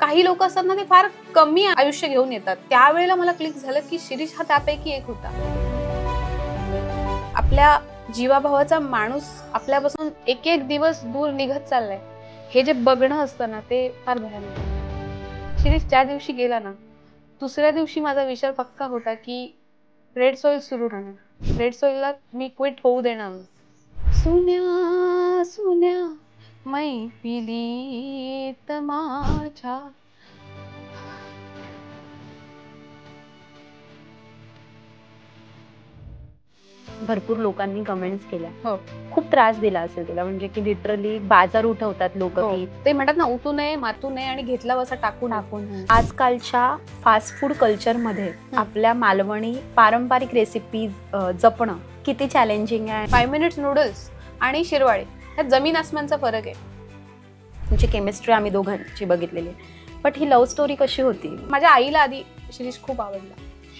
काही लोक असतात ना, ते फार कमी आयुष्य घेऊन येतात. त्यावेळेला मला क्लिक झालं की शिरीष हा त्यापैकी एक होता. आपल्या जीवाभावाचा माणूस आपल्यापासून एक एक दिवस दूर निघत चाललाय, हे जे बघणं असतं ना, ते फार भयानक. शिरीष ज्या दिवशी गेला ना, दुसऱ्या दिवशी माझा विचार पक्का होता की रेड सॉइल सुरू राहणार. रेड सॉइलला मी क्विट होऊ देणार नाही. सुन्या सुन्या मैफिलीत माझ्या. भरपूर लोकांनी कमेंट्स केल्या. हो, खूप त्रास दिला असेल तुला, म्हणजे की लिटरली बाजार उठवतात लोक की ते म्हणतात ना, उतू नये मातू नये आणि घेतला वसा टाकून. आजकालच्या फास्ट फूड कल्चर मध्ये आपल्या मालवणी पारंपरिक रेसिपीज जपणं किती चॅलेंजिंग आहे. 5 मिनिट्स नूडल्स आणि शिरवाळे ह्यात जमीन आसमानचा फरक आहे. तुमची केमिस्ट्री आम्ही दोघांची बघितलेली. बट ही लव्ह स्टोरी कशी होती? माझ्या आईला आधी शिरीष खूप आवडला,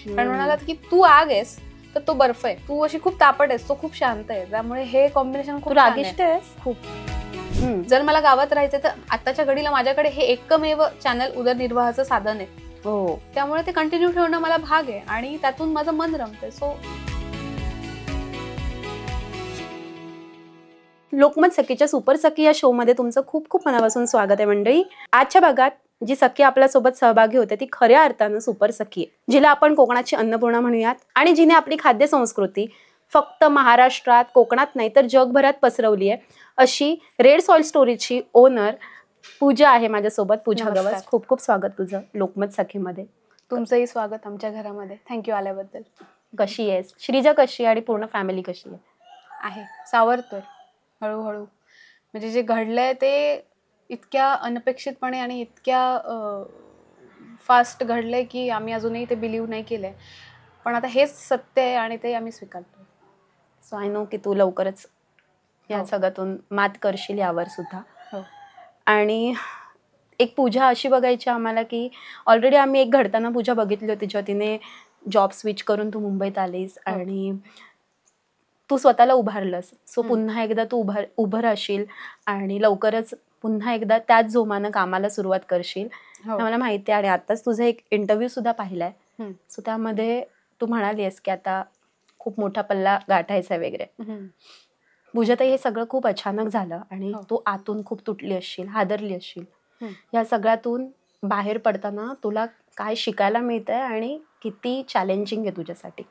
कारण म्हणाला की तू आग आहेस तर तो बर्फ आहे, तू अशी खूप तापट आहेस, तो खूप शांत आहे, त्यामुळे हे कॉम्बिनेशन खूप रागिष्ट आहेस खूप. जर मला गावात राहायचं तर आताच्या घडीला माझ्याकडे हे एकमेव चॅनल उदरनिर्वाहाचं साधन आहे. हो, त्यामुळे ते कंटिन्यू ठेवणं मला भाग आहे आणि त्यातून माझं मन रमतंय. सो लोकमत सखीच्या सुपर सखी या शो मध्ये तुमचं खूप खूप मनापासून स्वागत आहे मंडळी. आजच्या भागात जी सखी आपल्यासोबत सहभागी होते ती खऱ्या अर्थानं सुपर सखी आहे, जिला आपण कोकणाची अन्नपूर्णा म्हणूयात आणि जिने आपली खाद्य संस्कृती फक्त महाराष्ट्रात कोकणात नाही तर जगभरात पसरवली आहे. अशी रेड सॉइल स्टोरीची ओनर पूजा आहे माझ्यासोबत. पूजा गवस, खूप खूप स्वागत तुझं लोकमत सखीमध्ये. तुमचंही स्वागत आमच्या घरामध्ये. थँक्यू आल्याबद्दल. कशी आहेस? श्रीजा कशी आहे आणि पूर्ण फॅमिली कशी आहे? सावरतोय हळूहळू. म्हणजे जे घडलंय ते इतक्या अनपेक्षितपणे आणि इतक्या फास्ट घडलंय की आम्ही अजूनही ते बिलीव्ह नाही केलंय, पण आता हेच सत्य आहे आणि ते आम्ही स्वीकारतो. सो आय नो की तू लवकरच या सगळ्यातून मात करशील यावर सुद्धा. आणि एक पूजा अशी बघायची आम्हाला की ऑलरेडी आम्ही एक घडताना पूजा बघितली होती, जेव्हा तिने जॉब स्विच करून तू मुंबईत आलीस आणि तू स्वतःला उभारलंस. सो पुन्हा एकदा तू उभं राहशील आणि लवकरच पुन्हा एकदा त्याच जोमानं कामाला सुरुवात करशील मला माहिती आहे. आणि आताच तुझा एक इंटरव्ह्यू सुद्धा पाहिलाय. सो त्यामध्ये तू म्हणालीस की आता खूप मोठा पल्ला गाठायचा वगैरे. पूजाताई, हे सगळं खूप अचानक झालं आणि तू आतून खूप तुटली असशील, हादरली असशील. या सगळ्यातून बाहेर पडताना तुला काय शिकायला मिळतंय आणि किती चॅलेंजिंग आहे तुझ्यासाठी?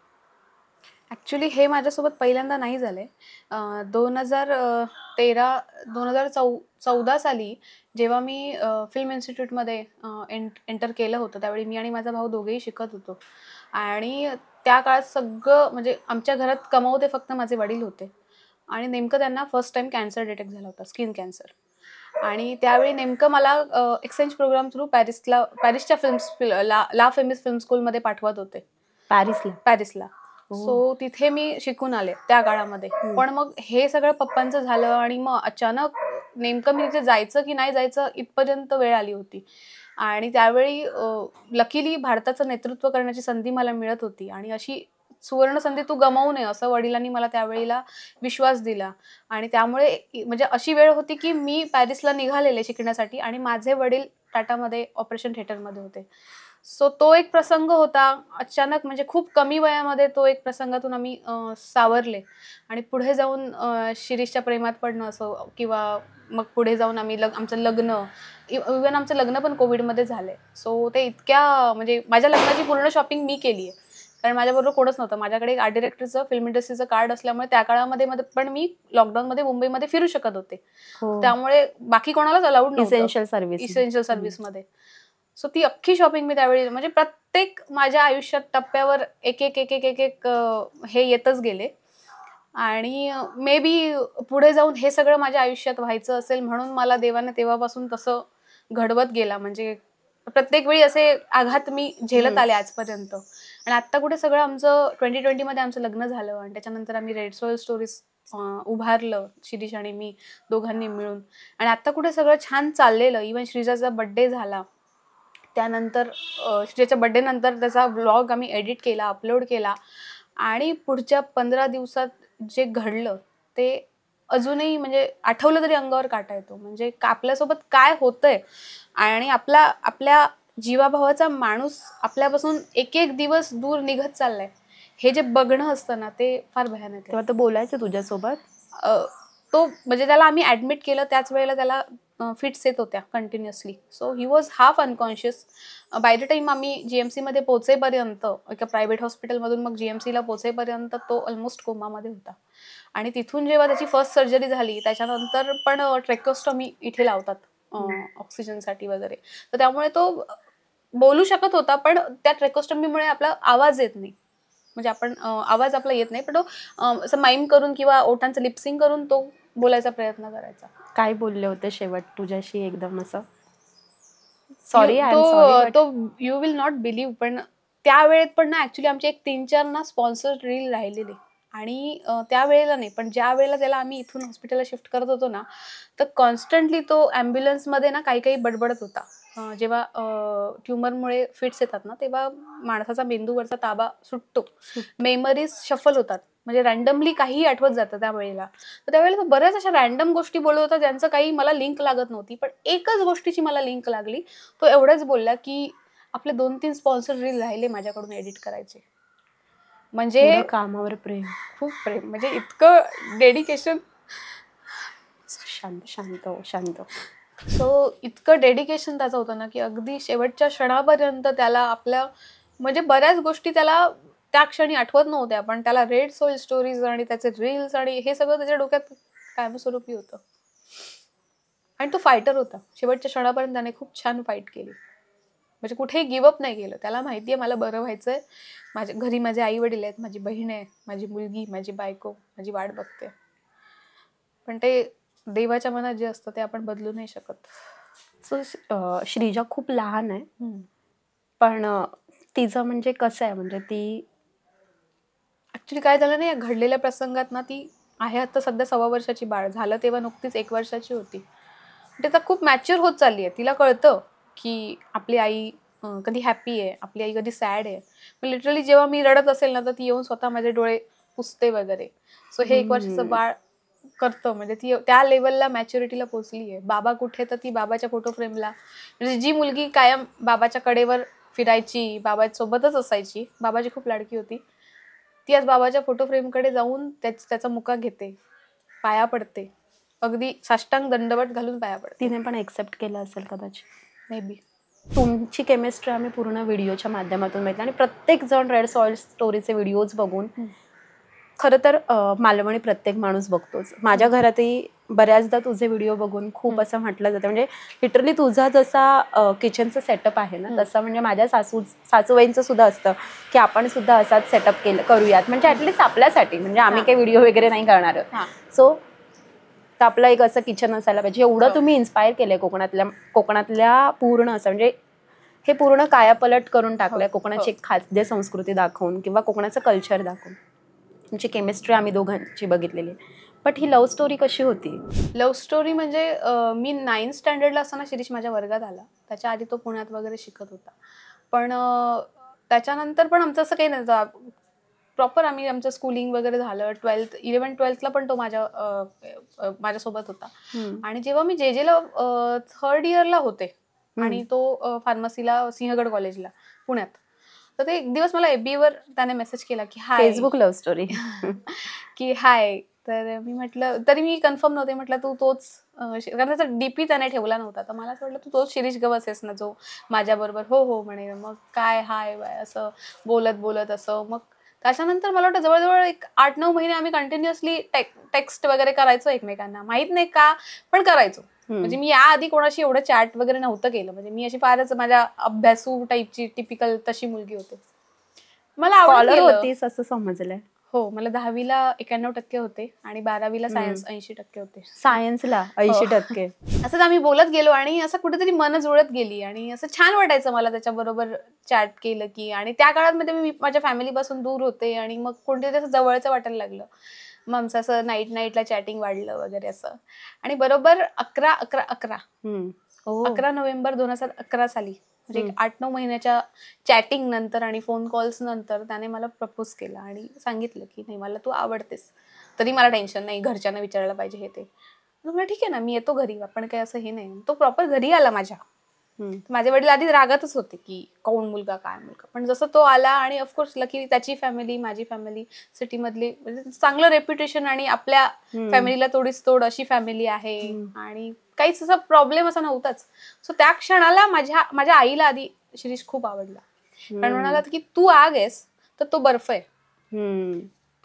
ॲक्च्युली हे माझ्यासोबत पहिल्यांदा नाही झालंय. 2014 साली जेव्हा मी फिल्म इन्स्टिट्यूटमध्ये एंटर केलं होतं, त्यावेळी मी आणि माझा भाऊ दोघेही शिकत होतो. आणि त्या काळात सगळं म्हणजे आमच्या घरात कमावते फक्त माझे वडील होते आणि नेमकं त्यांना फर्स्ट टाइम कॅन्सर डिटेक्ट झाला होता, स्किन कॅन्सर. आणि त्यावेळी नेमकं मला एक्सचेंज प्रोग्राम थ्रू पॅरिसच्या ला फेमस फिल्म स्कूलमध्ये पाठवत होते. पॅरिसला. सो तिथे मी शिकून आले त्या काळामध्ये. पण मग हे सगळं पप्पांचं झालं आणि मग अचानक नेमकं मी तिथे जायचं की नाही जायचं इथपर्यंत वेळ आली होती. आणि त्यावेळी लकीली भारताचं नेतृत्व करण्याची संधी मला मिळत होती आणि अशी सुवर्ण संधी तू गमावू नये असं वडिलांनी मला त्यावेळेला विश्वास दिला. आणि त्यामुळे म्हणजे अशी वेळ होती की मी पॅरिसला निघालेले शिकण्यासाठी आणि माझे वडील टाटामध्ये ऑपरेशन थिएटरमध्ये होते. सो तो एक प्रसंग होता अचानक, म्हणजे खूप कमी वयामध्ये तो एक प्रसंगातून आम्ही सावरले. आणि पुढे जाऊन शिरीषच्या प्रेमात पडणं असो किंवा मग पुढे जाऊन आम्ही आमचं लग्न, इव्हन आमचं लग्न पण कोविडमध्ये झालंय. सो ते इतक्या म्हणजे माझ्या लग्नाची पूर्ण शॉपिंग मी केली आहे, कारण माझ्याबरोबर कोणच नव्हतं. माझ्याकडे एक आर्ट डिरेक्टरचं फिल्म इंडस्ट्रीचं कार्ड असल्यामुळे त्या काळामध्ये पण मी लॉकडाऊनमध्ये मुंबईमध्ये फिरू शकत होते. त्यामुळे बाकी कोणालाच अलाउड नव्हतं इसेन्शियल सर्व्हिसमध्ये. सो ती अख्खी शॉपिंग मी त्यावेळी म्हणजे प्रत्येक माझ्या आयुष्यात टप्प्यावर एक एक एक एक एक एक हे येतच गेले. आणि मे बी पुढे जाऊन हे सगळं माझ्या आयुष्यात व्हायचं असेल म्हणून मला देवाने तेव्हापासून तसं घडवत गेला. म्हणजे प्रत्येक वेळी असे आघात मी झेलत आले आजपर्यंत. आणि आत्ता कुठे सगळं आमचं 2020 मध्ये आमचं लग्न झालं आणि त्याच्यानंतर आम्ही रेड सॉइल स्टोरीज उभारलं, शिरीष आणि मी दोघांनी मिळून. आणि आत्ता कुठे सगळं छान चाललेलं. इव्हन श्रीजाचा बड्डे झाला, त्यानंतर श्रीजाच्या बड्डे नंतर त्याचा व्लॉग आम्ही एडिट केला, अपलोड केला. आणि पुढच्या 15 दिवसात जे घडलं ते अजूनही म्हणजे आठवलं तरी अंगावर काटा येतो. म्हणजे आपल्यासोबत काय होतंय आणि आपल्या जीवाभावाचा माणूस आपल्यापासून एक एक दिवस दूर निघत चाललाय, हे जे बघणं असतं ना, ते फार भयानक आहे. तेव्हा तो बोलायचं तुझ्यासोबत? तो म्हणजे त्याला आम्ही ऍडमिट केलं त्याच वेळेला त्याला फिट्स येत होत्या continuously. So he was half unconscious. By the time आम्ही जीएमसी मध्ये पोहोचेपर्यंत, एका प्रायव्हेट हॉस्पिटलमधून मग जीएमसीला पोहोचेपर्यंत तो ऑलमोस्ट कोमामध्ये होता. आणि तिथून जेव्हा त्याची फर्स्ट सर्जरी झाली त्याच्यानंतर पण ट्रेकोस्टॉमी इथे लावतात ऑक्सिजनसाठी वगैरे. तर त्यामुळे तो बोलू शकत होता, पण त्या ट्रेकोस्टॉमीमुळे आपला आवाज येत नाही. म्हणजे आपण आवाज आपला येत नाही, पण तो असं माईम करून किंवा ओठांचं लिप्सिंग करून तो बोलायचा प्रयत्न करायचा. काय बोलले होते शेवट तुझ्याशी एकदम असं? सॉरी, आय एम तो सॉरी, तो यू विल नॉट बिलीव्ह, पण त्या वेळेत पण ना ऍक्च्युली आमचे एक 3-4 ना स्पॉन्सर रील राहिलेले. आणि त्या वेळेला नाही, पण ज्या वेळेला त्याला आम्ही इथून हॉस्पिटलला शिफ्ट करत होतो ना, तर कॉन्स्टंटली तो ॲम्ब्युलन्समध्ये ना काही काही बडबडत होता. जेव्हा ट्युमरमुळे फिट्स येतात ना, तेव्हा माणसाचा मेंदूवरचा ताबा सुटतो, मेमरीज शफल होतात, म्हणजे रॅन्डमली काहीही आठवत जातं त्यावेळेला. तर त्यावेळेला तो बऱ्याच अशा रॅन्डम गोष्टी बोलत होता ज्यांचं काही मला लिंक लागत नव्हती, पण एकच गोष्टीची मला लिंक लागली. तो एवढंच बोलला की आपले 2-3 स्पॉन्सर रील राहिले माझ्याकडून एडिट करायचे. म्हणजे कामावर प्रेम. खूप प्रेम, म्हणजे इतकं डेडिकेशन. शांत शांत शांत. सो इतकं डेडिकेशन त्याचं होतं ना, की अगदी शेवटच्या क्षणापर्यंत त्याला आपल्या म्हणजे बऱ्याच गोष्टी त्याला त्या क्षणी आठवत नव्हत्या, पण त्याला रेड सोल स्टोरीज आणि त्याचे रील्स आणि हे सगळं त्याच्या डोक्यात कायमस्वरूपी होतं. आणि तो फायटर होता. शेवटच्या क्षणापर्यंत त्याने खूप छान फाईट केली. म्हणजे कुठेही गिवअप नाही केलं. त्याला माहिती आहे मला बरं व्हायचंय. माझ्या घरी माझे आई वडील आहेत, माझी बहीण आहे, माझी मुलगी, माझी बायको माझी वाट बघते. पण ते देवाच्या मनात जे असतं ते आपण बदलू नाही शकत. सो श्रीजा खूप लहान आहे, पण तिचं म्हणजे कसं आहे, म्हणजे ती ऍक्च्युली काय झालं ना, या घडलेल्या प्रसंगात ना, ती आहे आता सध्या 1.25 वर्षाची बाळ. झालं तेव्हा नुकतीच 1 वर्षाची होती. ते आता खूप मॅच्युअर होत चालली आहे. तिला कळतं की आपली आई कधी हॅपी आहे, आपली आई कधी सॅड आहे. पण लिटरली जेव्हा मी रडत असेल ना, तर ती येऊन स्वतः माझे डोळे पुसते वगैरे. सो हे 1 वर्षाचं बाळ करतं, म्हणजे ती त्या लेवलला मॅच्युरिटीला पोहोचली आहे. बाबा कुठे, तर ती बाबाच्या फोटो फ्रेमला, म्हणजे जी मुलगी कायम बाबाच्या कडेवर फिरायची, बाबासोबतच असायची, बाबाची खूप लाडकी होती, ती आज बाबाच्या फोटो फ्रेमकडे जाऊन त्याचा मुका घेते, पाया पडते, अगदी साष्टांग दंडवत घालून पाया पडते. तिने पण एक्सेप्ट केलं असेल कदाचित. May be. तुमची केमिस्ट्री आम्ही पूर्ण व्हिडिओच्या माध्यमातून बघितली आणि प्रत्येक जण रेड सॉइल स्टोरीचे व्हिडिओज बघून खरं तर मालवणी प्रत्येक माणूस बघतोच. माझ्या घरातही बऱ्याचदा तुझे व्हिडिओ बघून खूप असं म्हटलं जातं, म्हणजे लिटरली तुझा जसा किचनचा सेटअप आहे ना, तसा म्हणजे माझ्या सासूबाईंचं सुद्धा असतं की आपण सुद्धा असाच सेटअप करूयात, म्हणजे ॲटलिस्ट आपल्यासाठी, म्हणजे आम्ही काही व्हिडिओ वगैरे नाही करणार आहोत. सो आपलं एक असं किचन असायला पाहिजे. एवढं तुम्ही इन्स्पायर केलंय कोकणातल्या पूर्ण असं, म्हणजे हे पूर्ण कायापलट करून टाकलंय कोकणाची एक खाद्य संस्कृती दाखवून किंवा कोकणाचं कल्चर दाखवून. तुमची केमिस्ट्री आम्ही दोघांची बघितलेली. बट ही लव्ह स्टोरी कशी होती? लव्ह स्टोरी म्हणजे मी 9th स्टँडर्डला असताना शिरीष माझ्या वर्गात आला. त्याच्या आधी तो पुण्यात वगैरे शिकत होता. पण त्याच्यानंतर पण आमचं असं काही नव्हतं. प्रॉपर आम्ही आमचं स्कूलिंग वगैरे झालं. 11th-12thला पण तो माझ्यासोबत होता. आणि जेव्हा मी JJला 3rd इयरला होते आणि तो फार्मसीला सिंहगड कॉलेजला पुण्यात, तर ते एक दिवस मला FB वर त्याने मेसेज केला की हाय, फेसबुक लव्ह स्टोरी की हाय. तर मी म्हटलं, तरी मी कन्फर्म नव्हते, म्हटलं तू तोच, कारण त्याचा DP त्याने ठेवला नव्हता, तर मला असं वाटलं तू तोच शिरीष गवस आहेस ना जो माझ्याबरोबर. हो हो म्हणे. मग काय हाय बाय असं बोलत बोलत असं. मग त्याच्यानंतर मला वाटतं जवळजवळ एक 8-9 महिने आम्ही कंटिन्युअसली टेक्स्ट वगैरे करायचो एकमेकांना. माहित नाही का, पण करायचो. म्हणजे मी याआधी कोणाशी एवढं चॅट वगैरे नव्हतं केलं. म्हणजे मी अशी फारच माझ्या अभ्यासू टाईपची टिपिकल तशी मुलगी होते. मला स्कॉलर होतीस असं समजलंय. हो, मला 10वीला 91% होते आणि 12वीला सायन्स 80% होते. सायन्सला 80%. असंच आम्ही बोलत गेलो आणि असं कुठेतरी मन जुळत गेली आणि असं छान वाटायचं मला त्याच्याबरोबर चॅट केलं की. आणि त्या काळामध्ये मी माझ्या फॅमिलीपासून दूर होते आणि मग कोणतरी असं जवळचं वाटायला लागलं. मग आमचं असं नाईटला चॅटिंग वाढलं वगैरे असं. आणि बरोबर 11 ओ 11 नोव्हेंबर 2011 साली, म्हणजे 8-9 महिन्याच्या चॅटिंग नंतर आणि फोन कॉल्स नंतर त्याने मला प्रपोज केला आणि सांगितलं की नाही मला तू आवडतेस. तरी मला टेन्शन नाही, घरच्यांना विचारायला पाहिजे हे ते. म्हणलं ठीक आहे ना, मी येतो घरी, आपण काही असं हे नाही. तो प्रॉपर घरी आला माझ्या. माझे वडील आधी रागातच होते की कोण मुलगा काय मुलगा, पण जसं तो आला आणि ऑफकोर्स लकी त्याची फॅमिली माझी फॅमिली सिटीमधली म्हणजे चांगलं रेप्युटेशन आणि आपल्या फॅमिलीला तोडीस तोड अशी फॅमिली आहे आणि काहीच असा प्रॉब्लेम असा नव्हताच. सो त्या क्षणाला माझ्या आईला आधी शिरीष खूप आवडला. पण म्हणाला की तू आग आहेस तर तो बर्फ आहे,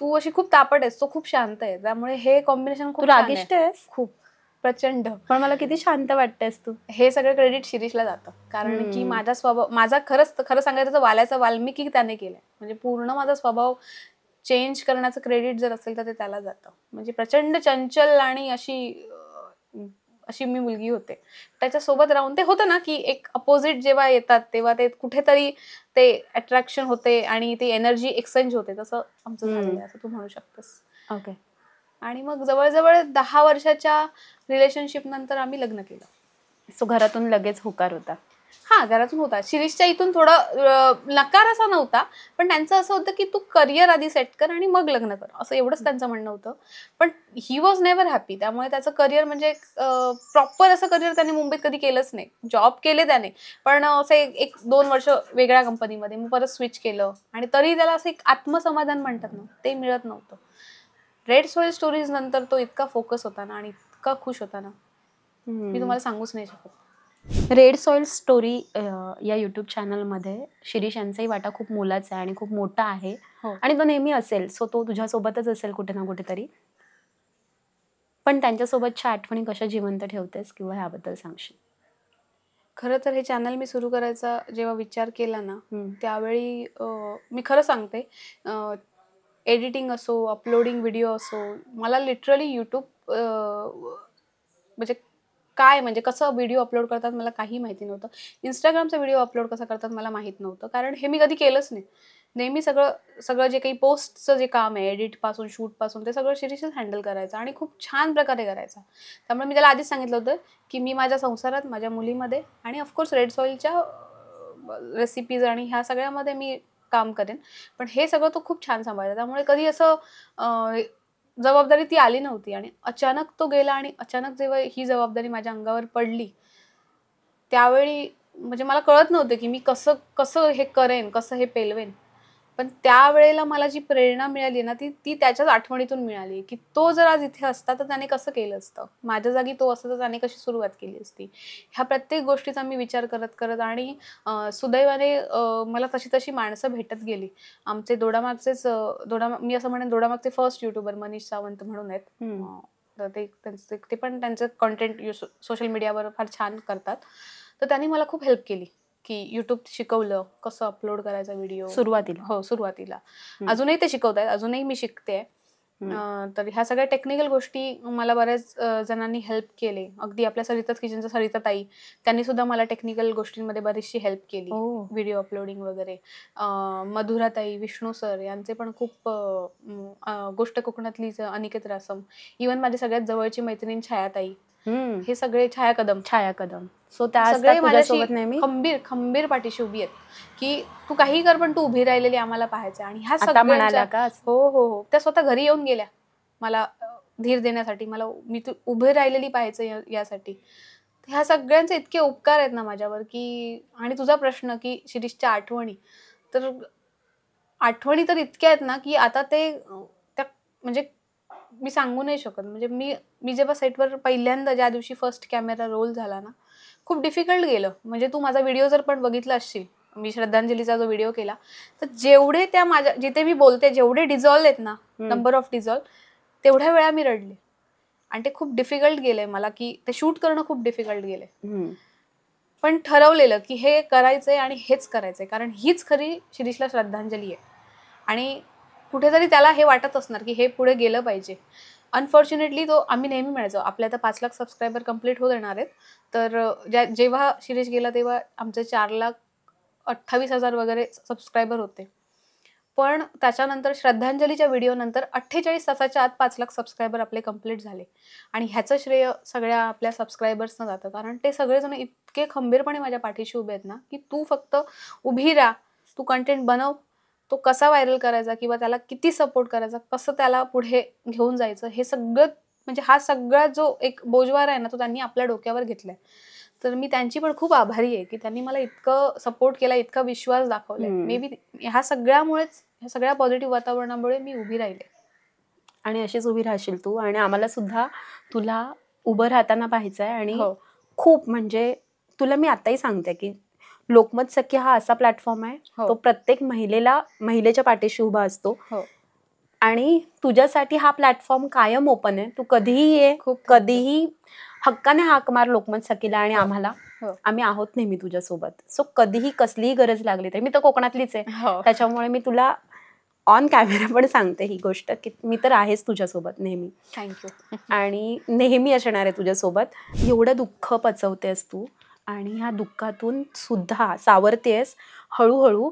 तू अशी खूप तापट आहेस तो खूप शांत आहे, त्यामुळे हे कॉम्बिनेशन तू खूप छान रागिष्ट आहे. आहेस खूप प्रचंड. पण मला किती शांत वाटतेस तू. हे सगळं क्रेडिट शिरीषला जातं, कारण की माझा स्वभाव, माझा खरं सांगायचं तर वाल्याचा वाल्मिकी त्याने केलाय. म्हणजे पूर्ण माझा स्वभाव चेंज करण्याचं क्रेडिट जर असेल तर ते त्याला जातं. म्हणजे प्रचंड चंचल आणि अशी मी मुलगी होते. त्याच्यासोबत राहून ते होतं ना की एक अपोजिट जेव्हा येतात तेव्हा ते कुठेतरी ते अट्रॅक्शन होते आणि ती एनर्जी एक्सचेंज होते. तसं आमचं झालेलं आहे असं तू म्हणू शकतेस. ओके. आणि मग जवळजवळ 10 वर्षाच्या रिलेशनशिप नंतर आम्ही लग्न केलं. सो घरातून लगेच होकार होता. हा, घरातून होता. शिरीषच्या इथून थोडं नकार असा नव्हता, पण त्यांचं असं होतं की तू करिअर आधी सेट कर आणि मग लग्न कर, असं एवढंच त्यांचं म्हणणं होतं. पण ही वॉज नेव्हर हॅपी. त्यामुळे त्याचं करिअर म्हणजे प्रॉपर असं करिअर त्याने मुंबईत कधी केलंच नाही. जॉब केले त्याने, पण असे 1-2 वर्ष वेगळ्या कंपनीमध्ये, मग परत स्विच केलं आणि तरी त्याला असं एक आत्मसमाधान म्हणतात ना, ते मिळत नव्हतं. रेड सॉइल स्टोरीज नंतर तो इतका फोकस होता ना आणि इतका खुश होता ना, मी तुम्हाला सांगूच नाही शकत. रेड सॉइल स्टोरी या युट्यूब चॅनलमध्ये शिरीष यांचाही वाटा खूप मोलाचा आहे आणि खूप मोठा आहे. आणि तो नेहमी असेल. सो तो तुझ्यासोबतच असेल कुठे ना कुठेतरी. पण त्यांच्यासोबतच्या आठवणी कशा जिवंत ठेवतेस किंवा ह्याबद्दल सांगशील? खरं तर हे चॅनल मी सुरू करायचा जेव्हा विचार केला ना, त्यावेळी मी खरं सांगते, एडिटिंग असो, अपलोडिंग व्हिडिओ असो, मला लिटरली यूट्यूब म्हणजे काय, म्हणजे कसं व्हिडिओ अपलोड करतात मला काही माहिती नव्हतं. इंस्टाग्रामचा व्हिडिओ अपलोड कसा करतात मला माहीत नव्हतं, कारण हे मी कधी केलंच नाही. नेहमी सगळं जे काही पोस्टचं जे काम आहे, एडिटपासून शूटपासून, ते सगळं शिरीषच हँडल करायचं आणि खूप छान प्रकारे करायचा. त्यामुळे मी त्याला आधीच सांगितलं होतं की मी माझ्या संसारात, माझ्या मुलीमध्ये आणि ऑफकोर्स रेड सॉइलच्या रेसिपीज आणि ह्या सगळ्यामध्ये मी काम करेन, पण हे सगळं तो खूप छान सांभाळला. त्यामुळे कधी असं जबाबदारी ती आली नव्हती. आणि अचानक तो गेला आणि अचानक जेव्हा ही जबाबदारी माझ्या अंगावर पडली, त्यावेळी म्हणजे मला कळत नव्हतं की मी कसं हे करेन, कसं हे पेलवेन. पण त्यावेळेला मला जी प्रेरणा मिळाली ना, ती त्याच्याच आठवणीतून मिळाली की तो जर आज इथे असता तर त्याने कसं केलं असतं, माझ्या जागी तो असता तर त्याने कशी सुरुवात केली असती. ह्या प्रत्येक गोष्टीचा मी विचार करत आणि सुदैवाने मला तशी माणसं भेटत गेली. आमचे दोडामागचेच मी असं म्हणेन दोडामागचे फर्स्ट युट्यूबर मनीष सावंत म्हणून आहेत. तर ते पण त्यांचं कंटेंट सोशल मीडियावर फार छान करतात. तर त्यांनी मला खूप हेल्प केली की यूट्यूब शिकवलं कसं अपलोड करायचा व्हिडिओ सुरुवातीला. हो, सुरुवातीला. अजूनही ते शिकवतायत, अजूनही मी शिकते. तर ह्या सगळ्या टेक्निकल गोष्टी मला बऱ्याच जणांनी हेल्प केले. अगदी आपल्या सरिताच किचनच्या सरिता ताई, त्यांनी सुद्धा मला टेक्निकल गोष्टींमध्ये बरीचशी हेल्प केली, व्हिडिओ अपलोडिंग वगैरे. मधुरा ताई, विष्णू सर यांचे पण खूप, गोष्ट कोकणातली अनिकेत रासम, इव्हन माझी सगळ्यात जवळची मैत्रीण छायाताई, हे सगळे छाया कदम, सो त्या सगळे माझ्याशी नेहमी खंबीर पाठीशी उभी आहेत की तू काही कर पण तू उभी राहिलेली आम्हाला पाहायचं. आणि ह्या आता म्हणाल्या सगळ्यांच्या का? हो, त्या स्वतः घरी येऊन गेल्या मला धीर देण्यासाठी, मी तू उभी राहिलेली पाहायचं यासाठी. ह्या सगळ्यांचे इतके उपकार आहेत ना माझ्यावर की. आणि तुझा प्रश्न की शिरीषच्या आठवणी तर इतक्या आहेत ना की आता ते त्या म्हणजे मी सांगू नाही शकत. म्हणजे मी जेव्हा सेटवर पहिल्यांदा, ज्या दिवशी फर्स्ट कॅमेरा रोल झाला ना, खूप डिफिकल्ट गेलं. म्हणजे तू माझा व्हिडिओ जर पण बघितला असशील, मी श्रद्धांजलीचा जो व्हिडिओ केला, तर जेवढे त्या माझ्या जिथे मी बोलते जेवढे डिझॉल्व आहेत ना, नंबर ऑफ डिझॉल्व, तेवढ्या वेळा मी रडले. आणि ते खूप डिफिकल्ट गेलंय मला की ते शूट करणं खूप डिफिकल्ट गेलंय. पण ठरवलेलं की हे करायचंय आणि हेच करायचंय, कारण हीच खरी शिरीषला श्रद्धांजली आहे. आणि कुठेतरी त्याला हे वाटत असणार की हे पुढे गेलं पाहिजे. अनफॉर्च्युनेटली आम्ही नेहमी म्हणायचो आपल्या आता 5 लाख सबस्क्रायबर कंप्लीट होत येणार आहेत. तर जेव्हा शिरीष गेला तेव्हा आमचे 4,28,000 वगैरे सबस्क्रायबर होते. पण त्याच्यानंतर श्रद्धांजलीच्या व्हिडिओ नंतर 48 तासाच्या आत 5 लाख सबस्क्रायबर आपले कंप्लीट झाले. आणि ह्याचं श्रेय सगळ्या आपल्या सबस्क्रायबर्सना जातं, कारण ते सगळेजण इतके खंबीरपणे माझ्या पाठीशी उभे आहेत ना, की तू फक्त उभी राहा, तू कंटेंट बनव, तो कसा व्हायरल करायचा किंवा त्याला किती सपोर्ट करायचा, कसं त्याला पुढे घेऊन जायचं, हे सगळं म्हणजे हा सगळा जो एक बोजवार आहे ना, तो त्यांनी आपल्या डोक्यावर घेतलाय. तर मी त्यांची पण खूप आभारी आहे, की त्यांनी मला इतकं सपोर्ट केला, इतका विश्वास दाखवलाय. मे बी ह्या सगळ्यामुळेच, ह्या सगळ्या पॉझिटिव्ह वातावरणामुळे मी उभी राहिले. आणि अशीच उभी राहशील तू. आणि आम्हाला सुद्धा तुला उभं राहताना पाहायचं आहे. आणि हो. खूप म्हणजे तुला मी आताही सांगते की लोकमत सखी हा असा प्लॅटफॉर्म आहे, हो. तो प्रत्येक महिलेच्या पाठीशी उभा असतो. हो. आणि तुझ्यासाठी हा प्लॅटफॉर्म कायम ओपन आहे. तू कधीही ये, खूप कधीही हक्काने हाक मार लोकमत सखीला आणि हो. आम्हाला. हो. आम्ही आहोत नेहमी तुझ्यासोबत. सो कधीही कसलीही गरज लागली तरी, मी तर कोकणातलीच आहे, हो. त्याच्यामुळे मी तुला ऑन कॅमेरा पण सांगते ही गोष्ट की मी तर आहेच तुझ्यासोबत नेहमी. थँक्यू. आणि नेहमी असणार आहे तुझ्यासोबत. एवढं दुःख पचवतेस तू आणि ह्या दुःखातून सुद्धा सावरतेस हळूहळू.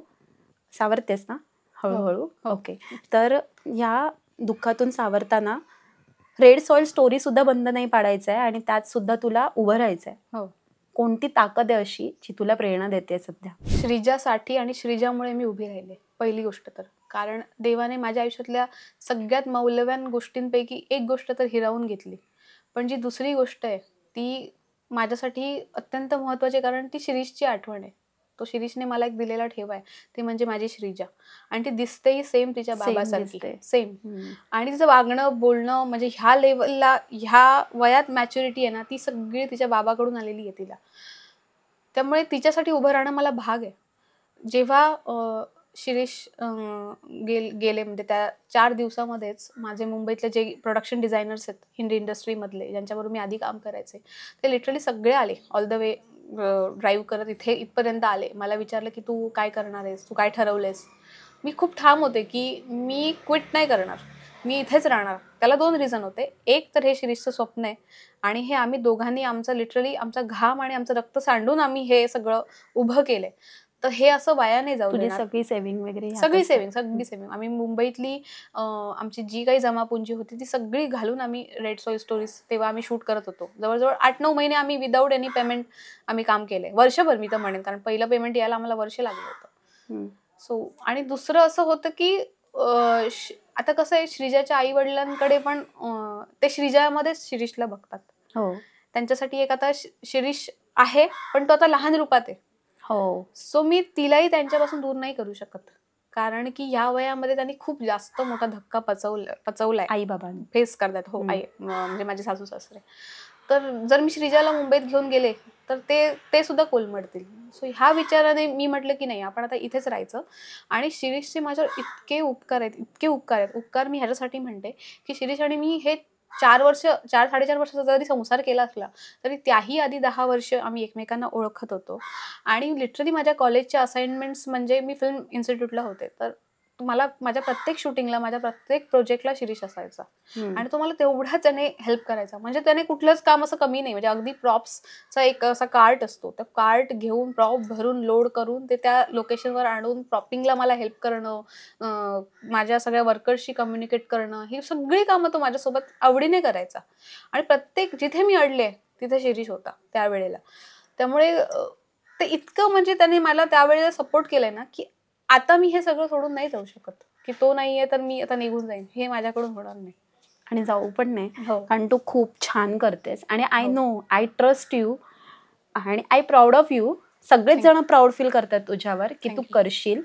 सावरतेस ना हळूहळू? हो. ओके. तर या दुःखातून सावरताना रेड सॉइल स्टोरी सुद्धा बंद नाही पाडायचं आहे आणि त्यात सुद्धा तुला उभं राहायचं आहे. हो. कोणती ताकद आहे अशी जी तुला प्रेरणा देते सध्या? श्रीजासाठी आणि श्रीजामुळे मी उभी राहिले, पहिली गोष्ट तर. कारण देवाने माझ्या आयुष्यातल्या सगळ्यात मौल्यवान गोष्टींपैकी एक गोष्ट तर हिरावून घेतली. पण जी दुसरी गोष्ट आहे ती माझ्यासाठी अत्यंत महत्त्वाची, कारण ती शिरीषची आठवण आहे. तो शिरीषने मला एक दिलेला ठेवा आहे, ती म्हणजे माझी श्रीजा. आणि ती दिसतेही सेम तिच्या बाबासारखी, सेम. आणि तिचं वागणं बोलणं म्हणजे ह्या लेवलला, ह्या वयात मॅच्युरिटी आहे ना, ती सगळी तिच्या बाबाकडून आलेली आहे तिला. त्यामुळे तिच्यासाठी उभं राहणं मला भाग आहे. जेव्हा शिरीष गेले म्हणजे त्या 4 दिवसामध्येच माझे मुंबईतले जे प्रोडक्शन डिझायनर्स आहेत हिंदी इंडस्ट्रीमधले, ज्यांच्याबरोबर मी आधी काम करायचे, ते लिटरली सगळे आले ऑल द वे ड्राईव्ह करत इथपर्यंत आले. मला विचारलं की तू काय करणार आहेस, तू काय ठरवलंयस? मी खूप ठाम होते की मी क्विट नाही करणार, मी इथेच राहणार. त्याला 2 रिझन होते. एक तर हे शिरीषचं स्वप्न आहे आणि हे आम्ही दोघांनी लिटरली आमचा घाम आणि आमचं रक्त सांडून आम्ही हे सगळं उभं केलंय. तर हे असं वाया नाही जाऊ देणार. सगळी सेव्हिंग वगैरे सगळी सेव्हिंग. आम्ही मुंबईतली आमची जी काही जमापुंजी होती ती सगळी घालून आम्ही रेड सॉइल स्टोरीज तेव्हा आम्ही शूट करत होतो. जवळजवळ 8-9 महिने आम्ही विदाऊट एनी पेमेंट आम्ही काम केलंय. वर्षभर मी तर म्हणेन, कारण पहिलं पेमेंट यायला आम्हाला वर्ष लागलं होतं. सो आणि दुसरं असं होतं की आता कसं आहे, श्रीजाच्या आई वडिलांकडे पण ते श्रीजामध्येच शिरीषला बघतात. हो. त्यांच्यासाठी एक आता शिरीष आहे, पण तो आता लहान रूपात आहे. हो. सो मी तिलाही त्यांच्यापासून दूर नाही करू शकत, कारण की या वयामध्ये त्यांनी खूप जास्त मोठा धक्का पचवलाय. आई बाबा फेस करतात. हो, आई म्हणजे माझे सासू सासरे. तर जर मी श्रीजाला मुंबईत घेऊन गेले तर ते सुद्धा कोलमडतील. सो ह्या विचाराने मी म्हटलं की नाही, आपण आता इथेच राहायचं. आणि शिरीषचे माझ्यावर इतके उपकार आहेत. उपकार मी ह्याच्यासाठी म्हणते की शिरीष आणि मी हे 4-4.5 वर्षाचा जरी संसार केला असला तरी त्याही आधी 10 वर्ष आम्ही एकमेकांना ओळखत होतो. आणि लिटरली माझ्या कॉलेजच्या असाइनमेंट्स म्हणजे मी फिल्म इन्स्टिट्यूटला होते, तर मला माझ्या प्रत्येक शूटिंगला, माझ्या प्रत्येक प्रोजेक्टला शिरीष असायचा. आणि तो मला तेवढाच त्याने हेल्प करायचा. म्हणजे त्याने कुठलंच काम असं कमी नाही. म्हणजे अगदी प्रॉप्सचा एक असा कार्ट असतो, त्या कार्ट घेऊन प्रॉप भरून लोड करून ते त्या लोकेशनवर आणून प्रॉपिंगला मला हेल्प करणं, माझ्या सगळ्या वर्कर्सशी कम्युनिकेट करणं, ही सगळी कामं तो माझ्यासोबत आवडीने करायचा. आणि प्रत्येक जिथे मी अडले तिथे शिरीष होता त्यावेळेला. त्यामुळे ते इतकं म्हणजे त्याने मला त्यावेळेला सपोर्ट केलंय ना, की आता मी हे सगळं सोडून नाही जाऊ शकत, की तो नाहीये तर मी आता निघून जाईन. हे माझ्याकडून होणार नाही आणि जाऊ पण नाही. हो. कारण तू खूप छान करतेस आणि I know, I trust you आणि आय प्राऊड ऑफ यू. सगळेच जण प्राऊड फील करतात तुझ्यावर की तू करशील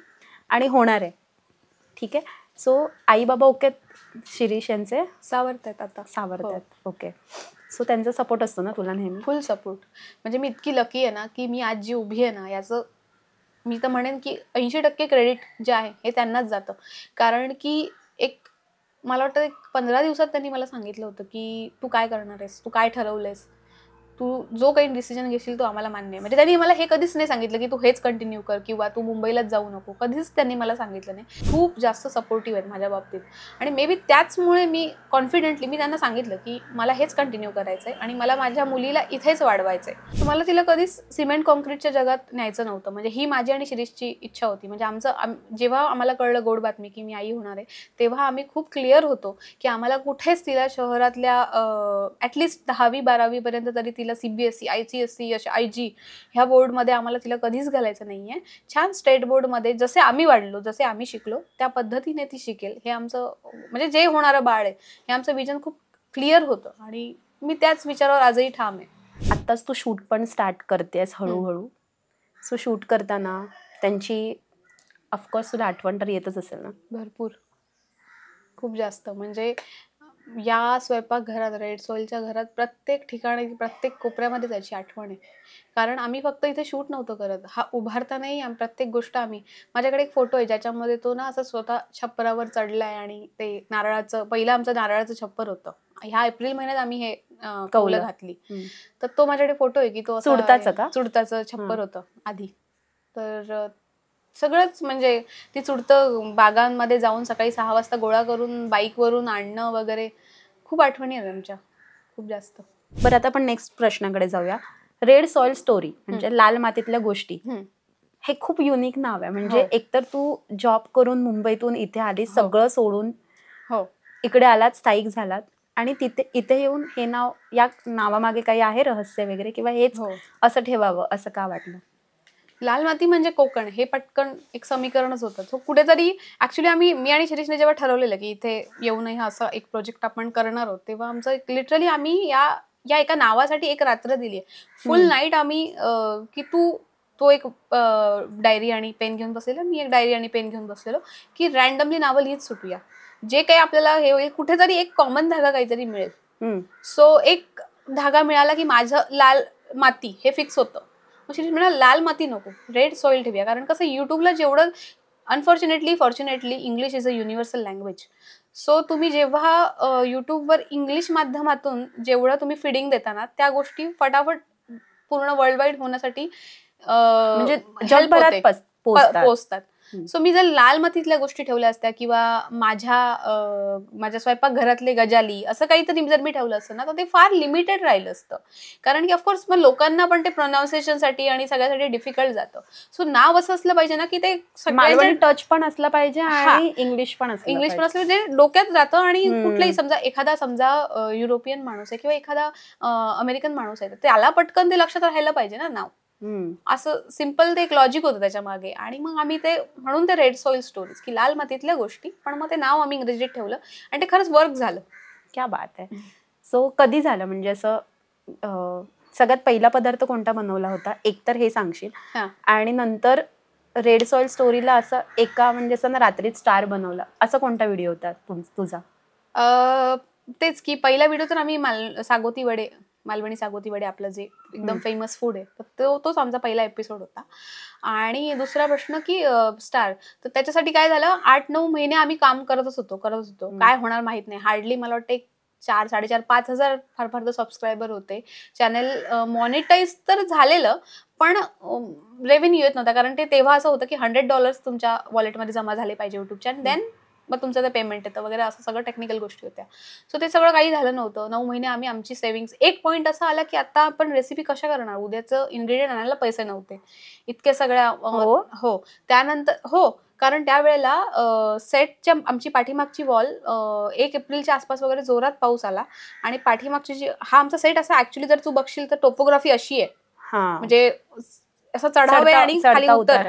आणि होणार आहे. ठीक आहे. सो आई बाबा ओके शिरीष यांचे? सावरतायत आता. सावरतायत. ओके. सो त्यांचा सपोर्ट असतो ना तुला नेहमी? फुल सपोर्ट. म्हणजे मी इतकी लकी आहे ना की मी आज जी उभी आहे ना, याचं मी तर म्हणेन की 80% क्रेडिट जे आहे हे त्यांनाच जातं. कारण की मला वाटतं 15 दिवसात त्यांनी मला सांगितलं होतं की तू काय करणार आहेस, तू काय ठरवलंयस, तू जो काही डिसिजन घेशील तो आम्हाला मान्य आहे. म्हणजे त्यांनी मला हे कधीच नाही सांगितलं की तू हेच कंटिन्यू कर किंवा तू मुंबईलाच जाऊ नको, कधीच त्यांनी मला सांगितलं नाही. खूप जास्त सपोर्टिव्ह आहेत माझ्या बाबतीत आणि मे बी त्याचमुळे मी कॉन्फिडेंटली मी त्यांना सांगितलं की मला हेच कंटिन्यू करायचं आहे आणि मला माझ्या मुलीला इथेच वाढवायचं आहे. मला तिला कधीच सिमेंट कॉन्क्रीटच्या जगात न्यायचं नव्हतं. म्हणजे ही माझी आणि शिरीषची इच्छा होती. म्हणजे जेव्हा आम्हाला कळलं गोड बातमी की मी आई होणार आहे, तेव्हा आम्ही खूप क्लिअर होतो की आम्हाला कुठेच तिला शहरातल्या ॲटलिस्ट 10वी-12वी पर्यंत तरी तिला CBSE, ICSE अशा IG ह्या बोर्डमध्ये आम्हाला तिला कधीच घालायचं नाहीये. छान स्टेट बोर्डमध्ये जसे आम्ही वाढलो, जसे आम्ही शिकलो त्या पद्धतीने ती शिकेल, हे आमचं म्हणजे जे होणारं बाळ आहे हे आमचं विजन खूप क्लिअर होतं आणि मी त्याच विचारावर आजही ठाम आहे. आत्ताच तू शूट पण स्टार्ट करतेस हळूहळू. सो शूट करताना त्यांची ऑफकोर्स तुला आठवण तर येतच असेल ना? भरपूर, खूप जास्त. म्हणजे या स्वयंपाकघरात, रेड सॉइलच्या घरात प्रत्येक ठिकाणी, प्रत्येक कोपऱ्यामध्ये त्याची आठवण आहे. कारण आम्ही फक्त इथे शूट नव्हतं करत. हा उभारतानाही प्रत्येक गोष्ट माझ्याकडे एक फोटो आहे ज्याच्यामध्ये तो ना असं स्वतः छप्परावर चढलाय आणि ते पहिलं आमचं नारळाचं छप्पर होतं. ह्या एप्रिल महिन्यात आम्ही हे कौलं घातली. तर तो माझ्याकडे फोटो आहे की तो चुडताचं छप्पर होतं आधी. तर सगळंच म्हणजे ती चुडतं बागांमध्ये जाऊन सकाळी 6 वाजता गोळा करून बाईकवरून आणणं वगैरे खूप आठवणी आहेत आमच्या, खूप जास्त. बरं, आता आपण नेक्स्ट प्रश्नाकडे जाऊया. रेड सॉइल स्टोरी म्हणजे लाल मातीतल्या गोष्टी, हे खूप युनिक नाव आहे. म्हणजे एकतर तू जॉब करून मुंबईतून इथे आली, सगळं सोडून इकडे आलात, स्थायिक झालात आणि इथे येऊन हे नाव, या नावामागे काही आहे रहस्य वगैरे किंवा हेच असं ठेवावं असं का वाटलं? लाल माती म्हणजे कोकण हे पटकन एक समीकरणच होतं. तो कुठेतरी ऍक्च्युली मी आणि शिरीषने जेव्हा ठरवलेलं की इथे येऊ नये, असं एक प्रोजेक्ट आपण करणार आहोत, तेव्हा आमचं लिटरली आम्ही या एका नावासाठी एक रात्र दिली. फुल नाईट आम्ही की तो एक डायरी आणि पेन घेऊन बसलेलो, मी एक डायरी आणि पेन घेऊन बसलेलो की रॅन्डमली नावं लिहित सुटूया. जे काही आपल्याला हे होईल, कुठेतरी एक कॉमन धागा काहीतरी मिळेल. सो एक धागा मिळाला की माझं लाल माती हे फिक्स होतं. शिरीष म्हणाला लाल माती नको, रेड सॉइल ठेवूया. कारण कसं युट्यूबला जेवढं fortunately English is a universal language. So तुम्ही जेव्हा युट्यूबवर इंग्लिश माध्यमातून जेवढं तुम्ही फिडिंग देता ना, त्या गोष्टी फटाफट पूर्ण वर्ल्ड वाईड होण्यासाठी म्हणजे जगभरात पोचतात. सो मी जर लाल मातीतल्या गोष्टी ठेवल्या असत्या किंवा माझ्या स्वयंपाकघरातले गजाली असं काहीतरी जर मी ठेवलं असतं ना, तर ते फार लिमिटेड राहिलं असतं. कारण की ऑफकोर्स मग लोकांना पण ते प्रोनाऊन्सिएशनसाठी आणि सगळ्यासाठी डिफिकल्ट जातं. सो नाव असं असलं पाहिजे ना की ते सगळ्यांचे टच पण असलं पाहिजे आणि इंग्लिश पण असलं म्हणजे डोक्यात जातं. आणि कुठलाही समजा युरोपियन माणूस आहे किंवा एखादा अमेरिकन माणूस आहे, तर त्याला पटकन ते लक्षात राहायला पाहिजे ना नाव. असं सिम्पल ते एक लॉजिक होतं त्याच्या मागे. आणि मग आम्ही म्हणून ते रेड सॉइल स्टोरीज की लाल मातीतल्या गोष्टी, पण मग ते नाव आम्ही इंग्रजीत ठेवलं आणि ते खरंच वर्क झालं. क्या बात आहे. सो कधी झालं, म्हणजे असं सगळ्यात पहिला पदार्थ कोणता बनवला होता, एकतर हे सांगशील, आणि नंतर रेड सॉइल स्टोरीला असं एका म्हणजे असं ना रात्रीत स्टार बनवला, असा कोणता व्हिडिओ होता तुझा? तेच की पहिला व्हिडिओ तर आम्ही मालवणी सागोती वडे आपलं जे एकदम फेमस फूड आहे, तर तोच आमचा पहिला एपिसोड होता. आणि दुसरा प्रश्न की स्टार, तर त्याच्यासाठी काय झालं, 8-9 महिने आम्ही काम करतच होतो. काय होणार माहित नाही. हार्डली मला वाटतं 4,500-5,000 फार फार तर सबस्क्रायबर होते. चॅनल मॉनिटाईज तर झालेलं, पण रेव्हेन्यू येत नव्हता. कारण तेव्हा असं होतं की $100 तुमच्या वॉलेटमध्ये जमा झाले पाहिजे युट्यूबच्या, आणि देन मग तुमचं ते पेमेंट येतं वगैरे, असं सगळं टेक्निकल गोष्टी होत्या. सो ते सगळं काही झालं नव्हतं. 9 महिने आम्ही आमची सेव्हिंग्स, एक पॉईंट असा आला की आता आपण रेसिपी कशा करणार, उद्याचं इन्ग्रेडियंट आणायला पैसे नव्हते इतके सगळ्या. त्यानंतर कारण त्यावेळेला सेटच्या आमची पाठीमागची वॉल 1 एप्रिलच्या आसपास वगैरे जोरात पाऊस आला आणि पाठीमागची हा आमचा सेट असा ऍक्च्युली जर तू बघशील तर टोपोग्राफी अशी आहे, म्हणजे असं चढाव आहे आणि खाली उतार.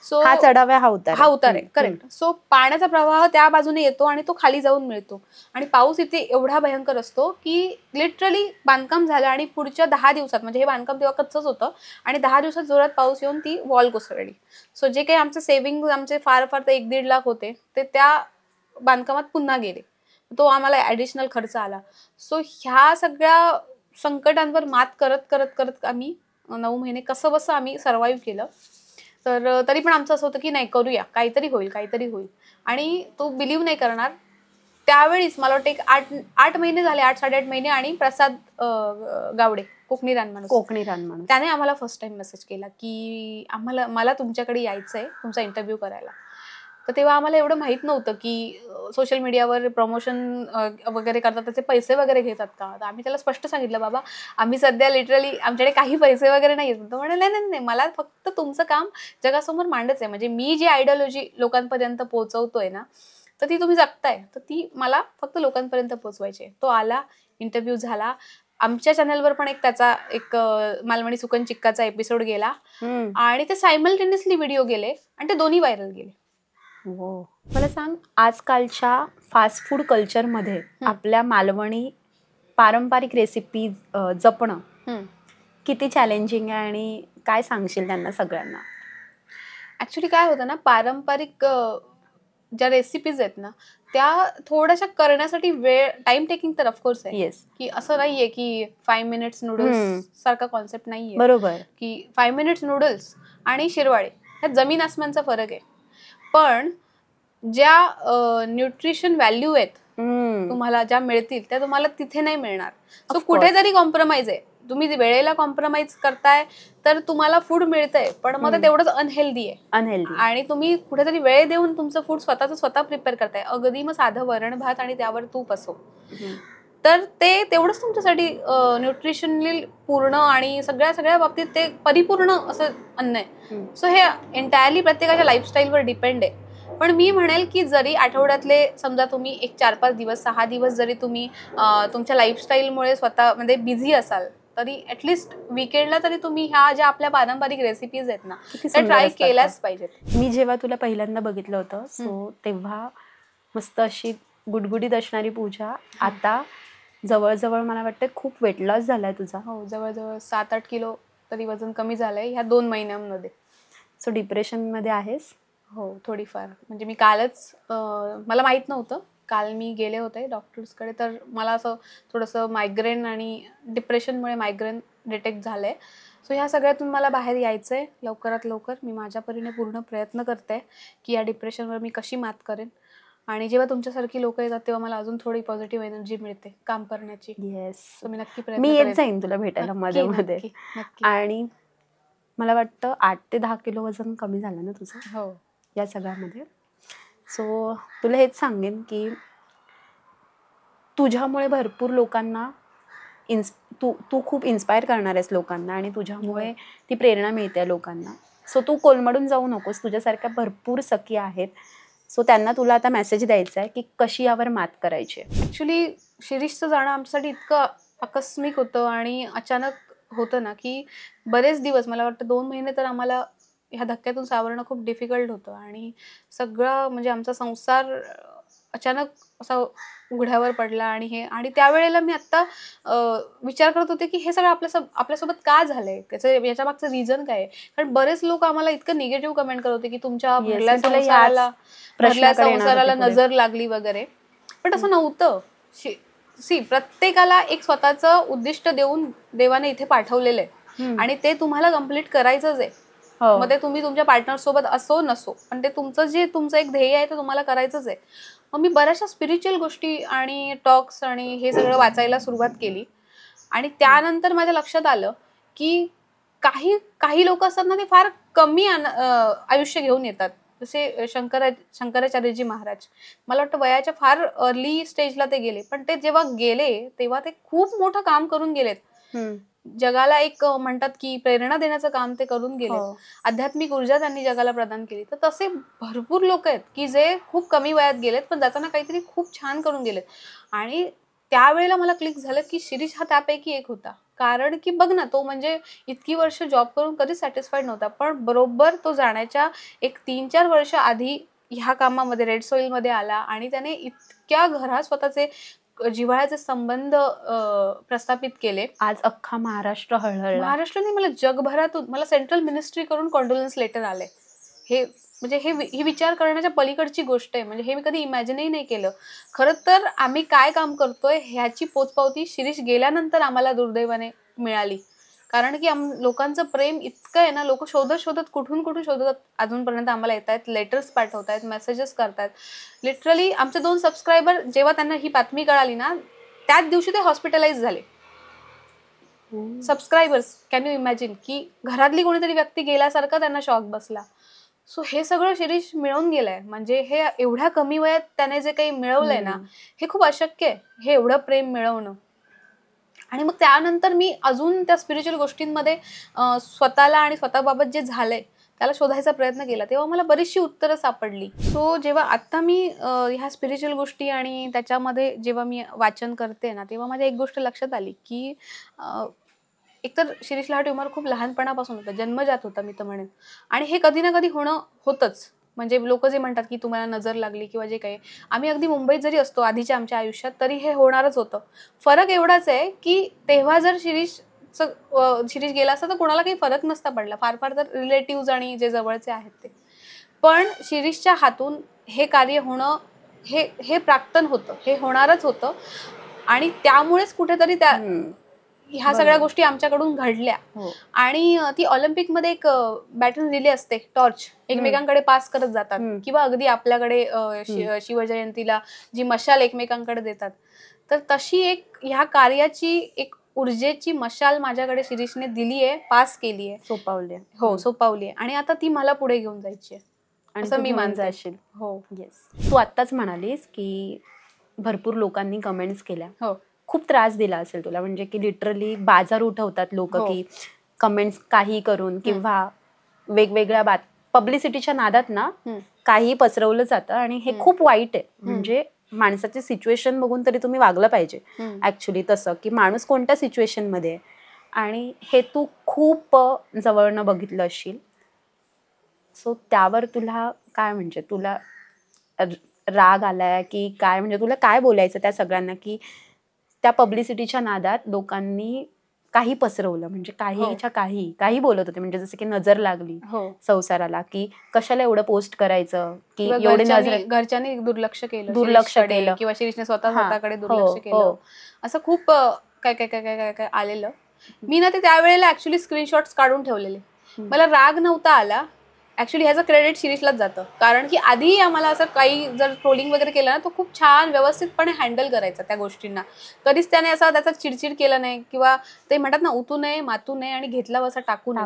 सो हा चढाव आहे, हा उतार आहे. करेक्ट. सो पाण्याचा प्रवाह त्या बाजूने येतो आणि तो खाली जाऊन मिळतो. आणि पाऊस इथे एवढा भयंकर असतो की लिटरली बांधकाम झालं आणि पुढच्या 10 दिवसात, म्हणजे हे बांधकाम तेव्हा कच्चंच होतं, आणि 10 दिवसात जोरात पाऊस येऊन ती वॉल कोसळली. सो जे काही आमचे सेव्हिंग आमचे फार फार तर 1-1.5 लाख होते, ते त्या बांधकामात पुन्हा गेले. तो आम्हाला ऍडिशनल खर्च आला. सो ह्या सगळ्या संकटांवर मात करत करत करत आम्ही 9 महिने कसं बसं आम्ही सर्व्हाइव्ह केलं. तर तरी पण आमचं असं होतं की नाही, करूया, काहीतरी होईल. आणि तो बिलीव्ह नाही करणार, त्यावेळीच मला वाटतं एक 8 महिने झाले, 8-8.5 महिने, आणि प्रसाद गावडे कोकणी रानमाणूस. कोकणी रानमाणूस. त्याने आम्हाला फर्स्ट टाइम मेसेज केला की मला तुमच्याकडे यायचंय तुमचा इंटरव्ह्यू करायला. तर तेव्हा आम्हाला एवढं माहित नव्हतं की सोशल मीडियावर प्रमोशन वगैरे करतात त्याचे पैसे वगैरे घेतात का. तर आम्ही त्याला स्पष्ट सांगितलं, बाबा आम्ही सध्या लिटरली आमच्याकडे काही पैसे वगैरे नाही आहेत. तो म्हणाले नाही नाही, मला फक्त तुमचं काम जगासमोर मांडायचं आहे. म्हणजे मी जी आयडिओलॉजी लोकांपर्यंत पोहोचवतोय ना, तर ती तुम्ही जगताय, तर ती मला फक्त लोकांपर्यंत पोहोचवायची आहे. तो आला, इंटरव्ह्यू झाला. आमच्या चॅनलवर पण त्याचा एक मालवणी सुकन चिक्काचा एपिसोड गेला आणि ते सायमल्टेनियसली व्हिडिओ गेले आणि ते दोन्ही व्हायरल गेले. मला सांग, आजकालच्या फास्ट फूड कल्चरमध्ये आपल्या मालवणी पारंपरिक रेसिपी जपणं किती चॅलेंजिंग आहे आणि काय सांगशील त्यांना सगळ्यांना? ऍक्च्युली काय होतं ना, पारंपरिक ज्या रेसिपीज आहेत ना, त्या थोड्याशा करण्यासाठी टाइम टेकिंग तर ऑफकोर्स आहे. येस. की असं नाहीये की 5 मिनिट्स नूडल्स सारखा कॉन्सेप्ट नाहीये. बरोबर. की 5 मिनिट्स नूडल्स आणि शिरवाळे ह्यात जमीन आसमानचा फरक आहे. पण ज्या न्यूट्रिशन व्हॅल्यू आहेत तुम्हाला ज्या मिळतील त्या तुम्हाला तिथे नाही मिळणार. सो कुठेतरी कॉम्प्रोमाइज आहे. तुम्ही वेळेला कॉम्प्रोमाइज करताय तर तुम्हाला फूड मिळतंय, पण मग ते तेवढंच अनहेल्दी आहे. आणि तुम्ही कुठेतरी वेळ देऊन तुमचं फूड स्वतः प्रिपेअर करताय, अगदी मग साधं वरण भात आणि त्यावर तूप असो, तर ते तेवढंच तुमच्यासाठी न्यूट्रिशनली पूर्ण आणि सगळ्या बाबतीत ते परिपूर्ण असं अन्न आहे. सो हे एंटायरली प्रत्येकाच्या लाईफस्टाईलवर डिपेंड आहे. पण मी म्हणेल की जरी आठवड्यातले समजा तुम्ही एक 4-5 दिवस 6 दिवस जरी तुम्ही तुमच्या लाईफस्टाईलमुळे स्वतः म्हणजे बिझी असाल, तरी ऍटलिस्ट वीकेंडला तरी तुम्ही ह्या ज्या आपल्या पारंपरिक रेसिपीज आहेत ना, त्या ट्राय केल्याच पाहिजेत. मी जेव्हा तुला पहिल्यांदा बघितलं होतं, सो तेव्हा मस्त अशी गुडगुडीत असणारी पूजा, आता जवळजवळ मला वाटतं खूप वेट लॉस झालाय तुझा. हो, जवळजवळ 7-8 किलो तरी वजन कमी झालंय ह्या 2 महिन्यांमध्ये. सो डिप्रेशन मध्ये आहेस? हो, थोडीफार. म्हणजे मी कालच, मला माहित नव्हतं, काल मी गेले होते डॉक्टर्सकडे, तर मला असं थोडंसं मायग्रेन आणि डिप्रेशनमुळे मायग्रेन डिटेक्ट झालंय. सो ह्या सगळ्यातून मला बाहेर यायचंय लवकरात लवकर. मी माझ्या परीने पूर्ण प्रयत्न करते की या डिप्रेशनवर मी कशी मात करेन. आणि जेव्हा तुमच्यासारखी लोक येतात तेव्हा मला अजून थोडी पॉझिटिव्ह एनर्जी मिळते काम करण्याची. येस. मी नक्की मी येत जाईन तुला भेटायला मध्ये मध्ये. आणि मला वाटतं 8 ते 10 किलो वजन कमी झालं ना तुझं? हो, या सगळ्यामध्ये. सो तुला हेच सांगेन की तुझ्यामुळे भरपूर लोकांना तू खूप इन्स्पायर करणार आहेस लोकांना आणि तुझ्यामुळे ती प्रेरणा मिळते लोकांना. सो तू कोलमडून जाऊ नकोस, तुझ्यासारख्या भरपूर सखी आहेत. सो त्यांना तुला आता मेसेज द्यायचा आहे की कशी यावर मात करायची. ऍक्च्युली शिरीषचं जाणं आमच्यासाठी इतकं आकस्मिक होतं आणि अचानक होतं ना, की बरेच दिवस, मला वाटतं 2 महिने तर आम्हाला ह्या धक्क्यातून सावरणं खूप डिफिकल्ट होतं. आणि सगळं म्हणजे आमचा संसार अचानक असा उघड्यावर पडला. आणि त्यावेळेला मी आत्ता विचार करत होते की हे सगळं आपल्यासोबत का झालंय, याच्या मागचं रिझन काय आहे. कारण बरेच लोक आम्हाला इतकं निगेटिव्ह कमेंट करत होते की तुमच्या भरल्या संसाराला नजर लागली वगैरे. पण तसं नव्हतं. प्रत्येकाला एक स्वतःचं उद्दिष्ट देऊन देवाने इथे पाठवलेलं आहे आणि ते तुम्हाला कम्प्लीट करायचंच आहे. मग ते तुम्ही तुमच्या पार्टनर सोबत असो नसो, पण ते तुमचं एक ध्येय आहे ते तुम्हाला करायचंच आहे. मग मी बऱ्याचशा स्पिरिच्युअल गोष्टी आणि टॉक्स आणि हे सगळं वाचायला सुरुवात केली. आणि त्यानंतर माझ्या लक्षात आलं की काही लोक असतात ना, ते फार कमी आयुष्य घेऊन येतात. जसे शंकराचार्यजी महाराज, मला वाटतं वयाच्या फार अर्ली स्टेजला ते गेले, पण ते जेव्हा गेले तेव्हा ते खूप मोठं काम करून गेलेत. जगाला एक म्हणतात की प्रेरणा देण्याचं काम ते करून गेले. आध्यात्मिक ऊर्जा त्यांनी जगाला प्रदान केली. तर तसे भरपूर लोक आहेत की जे खूप कमी वयात गेलेत पण जाताना काहीतरी खूप छान करून गेलेत. आणि त्यावेळेला मला क्लिक झालं की शिरीष हा त्यापैकी एक होता. कारण की बघ ना, तो म्हणजे इतकी वर्ष जॉब करून कधीच सॅटिस्फाईड नव्हता, पण बरोबर तो जाण्याच्या एक 3-4 वर्ष आधी ह्या कामामध्ये रेड सॉइल मध्ये आला आणि त्याने इतक्या घरात स्वतःचे जिव्हाळ्याचे संबंध प्रस्थापित केले. आज अख्खा महाराष्ट्र हळहळला. महाराष्ट्राने मला जगभरातून, मला सेंट्रल मिनिस्ट्री करून कॉन्डोलन्स लेटर आले. हे म्हणजे ही विचार करण्याच्या पलीकडची गोष्ट आहे. म्हणजे हे मी कधी इमॅजिनही नाही केलं. खरं तर आम्ही काय काम करतोय ह्याची पोचपावती शिरीष गेल्यानंतर आम्हाला दुर्दैवाने मिळाली. कारण की लोकांचं प्रेम इतकं आहे ना, लोक शोधत कुठून शोधत अजूनपर्यंत आम्हाला येत आहेत, लेटर्स पाठवत आहेत, मेसेजेस करतात. लिटरली आमचे 2 सबस्क्रायबर जेव्हा त्यांना ही बातमी कळाली ना, त्याच दिवशी ते हॉस्पिटलाइज झाले. सबस्क्रायबर्स, कॅन यू इमॅजिन, की घरातली कोणीतरी व्यक्ती गेल्यासारखा त्यांना शॉक बसला. सो हे सगळं शिरीष मिळवून गेलाय. म्हणजे हे एवढ्या कमी वयात त्याने जे काही मिळवलंय ना, हे खूप अशक्य आहे, हे एवढं प्रेम मिळवणं. आणि मग त्यानंतर मी अजून त्या स्पिरिच्युअल गोष्टींमध्ये स्वतःला आणि स्वतःबाबत जे झालंय त्याला शोधायचा प्रयत्न केला, तेव्हा मला बरीचशी उत्तरं सापडली. सो जेव्हा आता मी ह्या स्पिरिच्युअल गोष्टी आणि त्याच्यामध्ये जेव्हा मी वाचन करते ना, तेव्हा माझ्या एक गोष्ट लक्षात आली, की एकतर शिरीषला हा ट्युमर खूप लहानपणापासून होता, जन्मजात होता मी तर म्हणेन. आणि हे कधी ना कधी होणं होतंच. म्हणजे लोक जे म्हणतात की तुम्हाला नजर लागली किंवा जे काही, आम्ही अगदी मुंबईत जरी असतो आधीच्या आमच्या आयुष्यात, तरी हे होणारच होतं. फरक एवढाच आहे की तेव्हा जर शिरीष गेला असता तर कोणाला काही फरक नसता पडला, फार फार तर रिलेटिव्ह आणि जे जवळचे आहेत ते. पण शिरीषच्या हातून हे कार्य होणं हे हे प्राक्तन होतं, हे होणारच होतं. आणि त्यामुळेच कुठेतरी त्या ह्या सगळ्या गोष्टी आमच्याकडून घडल्या. आणि ती ऑलिम्पिकमध्ये एक बॅटन रिले असते, टॉर्च एकमेकांकडे पास करत जातात, किंवा अगदी आपल्याकडे शिवजयंतीला जी मशाल एकमेकांकडे देतात, तर तशी एक ह्या कार्याची एक ऊर्जेची मशाल माझ्याकडे शिरीषने दिली आहे, पास केली आहे, सोपावली. हो सोपावली आहे. आणि आता ती मला पुढे घेऊन जायची आहे असं मी मानते. हो, येस. तू आत्ताच म्हणालीस की भरपूर लोकांनी कमेंट्स केल्या, हो खूप त्रास दिला असेल तुला, म्हणजे की लिटरली बाजार उठवतात लोक, की कमेंट्स काही करून किंवा वेगवेगळ्या पब्लिसिटीच्या नादात ना काही पसरवलं जातं. आणि हे खूप वाईट आहे. म्हणजे माणसाची सिच्युएशन बघून तरी तुम्ही वागलं पाहिजे ऍक्च्युली, तसं की माणूस कोणत्या सिच्युएशन मध्ये आहे. आणि हे तू खूप जवळनं बघितलं असशील. सो त्यावर तुला काय, म्हणजे तुला राग आलाय की काय, म्हणजे तुला काय बोलायचं त्या सगळ्यांना, की त्या पब्लिसिटीच्या नादात लोकांनी काही पसरवलं, म्हणजे काहीच्या काही बोलत होते, म्हणजे जसं की नजर लागली संसाराला, की कशाला एवढं पोस्ट करायचं, की एवढे घरच्यांनी दुर्लक्ष केलं किंवा शिरीषने स्वतःकडे दुर्लक्ष केलं, असं खूप काय काय काय काय काय आलेलं. मी ना ते त्यावेळेला ऍक्च्युली स्क्रीनशॉट्स काढून ठेवलेले. मला राग नव्हता आला ऍक्च्युली, ह्याचं क्रेडिट शिरीषलाच जातं, कारण की आधी आम्हाला असं काही जर ट्रोलिंग वगैरे केलं ना, तो खूप छान व्यवस्थितपणे हँडल करायचा त्या गोष्टींना. कधीच त्याने असं त्याचा चिडचिड केलं नाही, किंवा ते म्हणतात ना, उतू नये मातू नये आणि घेतला बसा टाकून.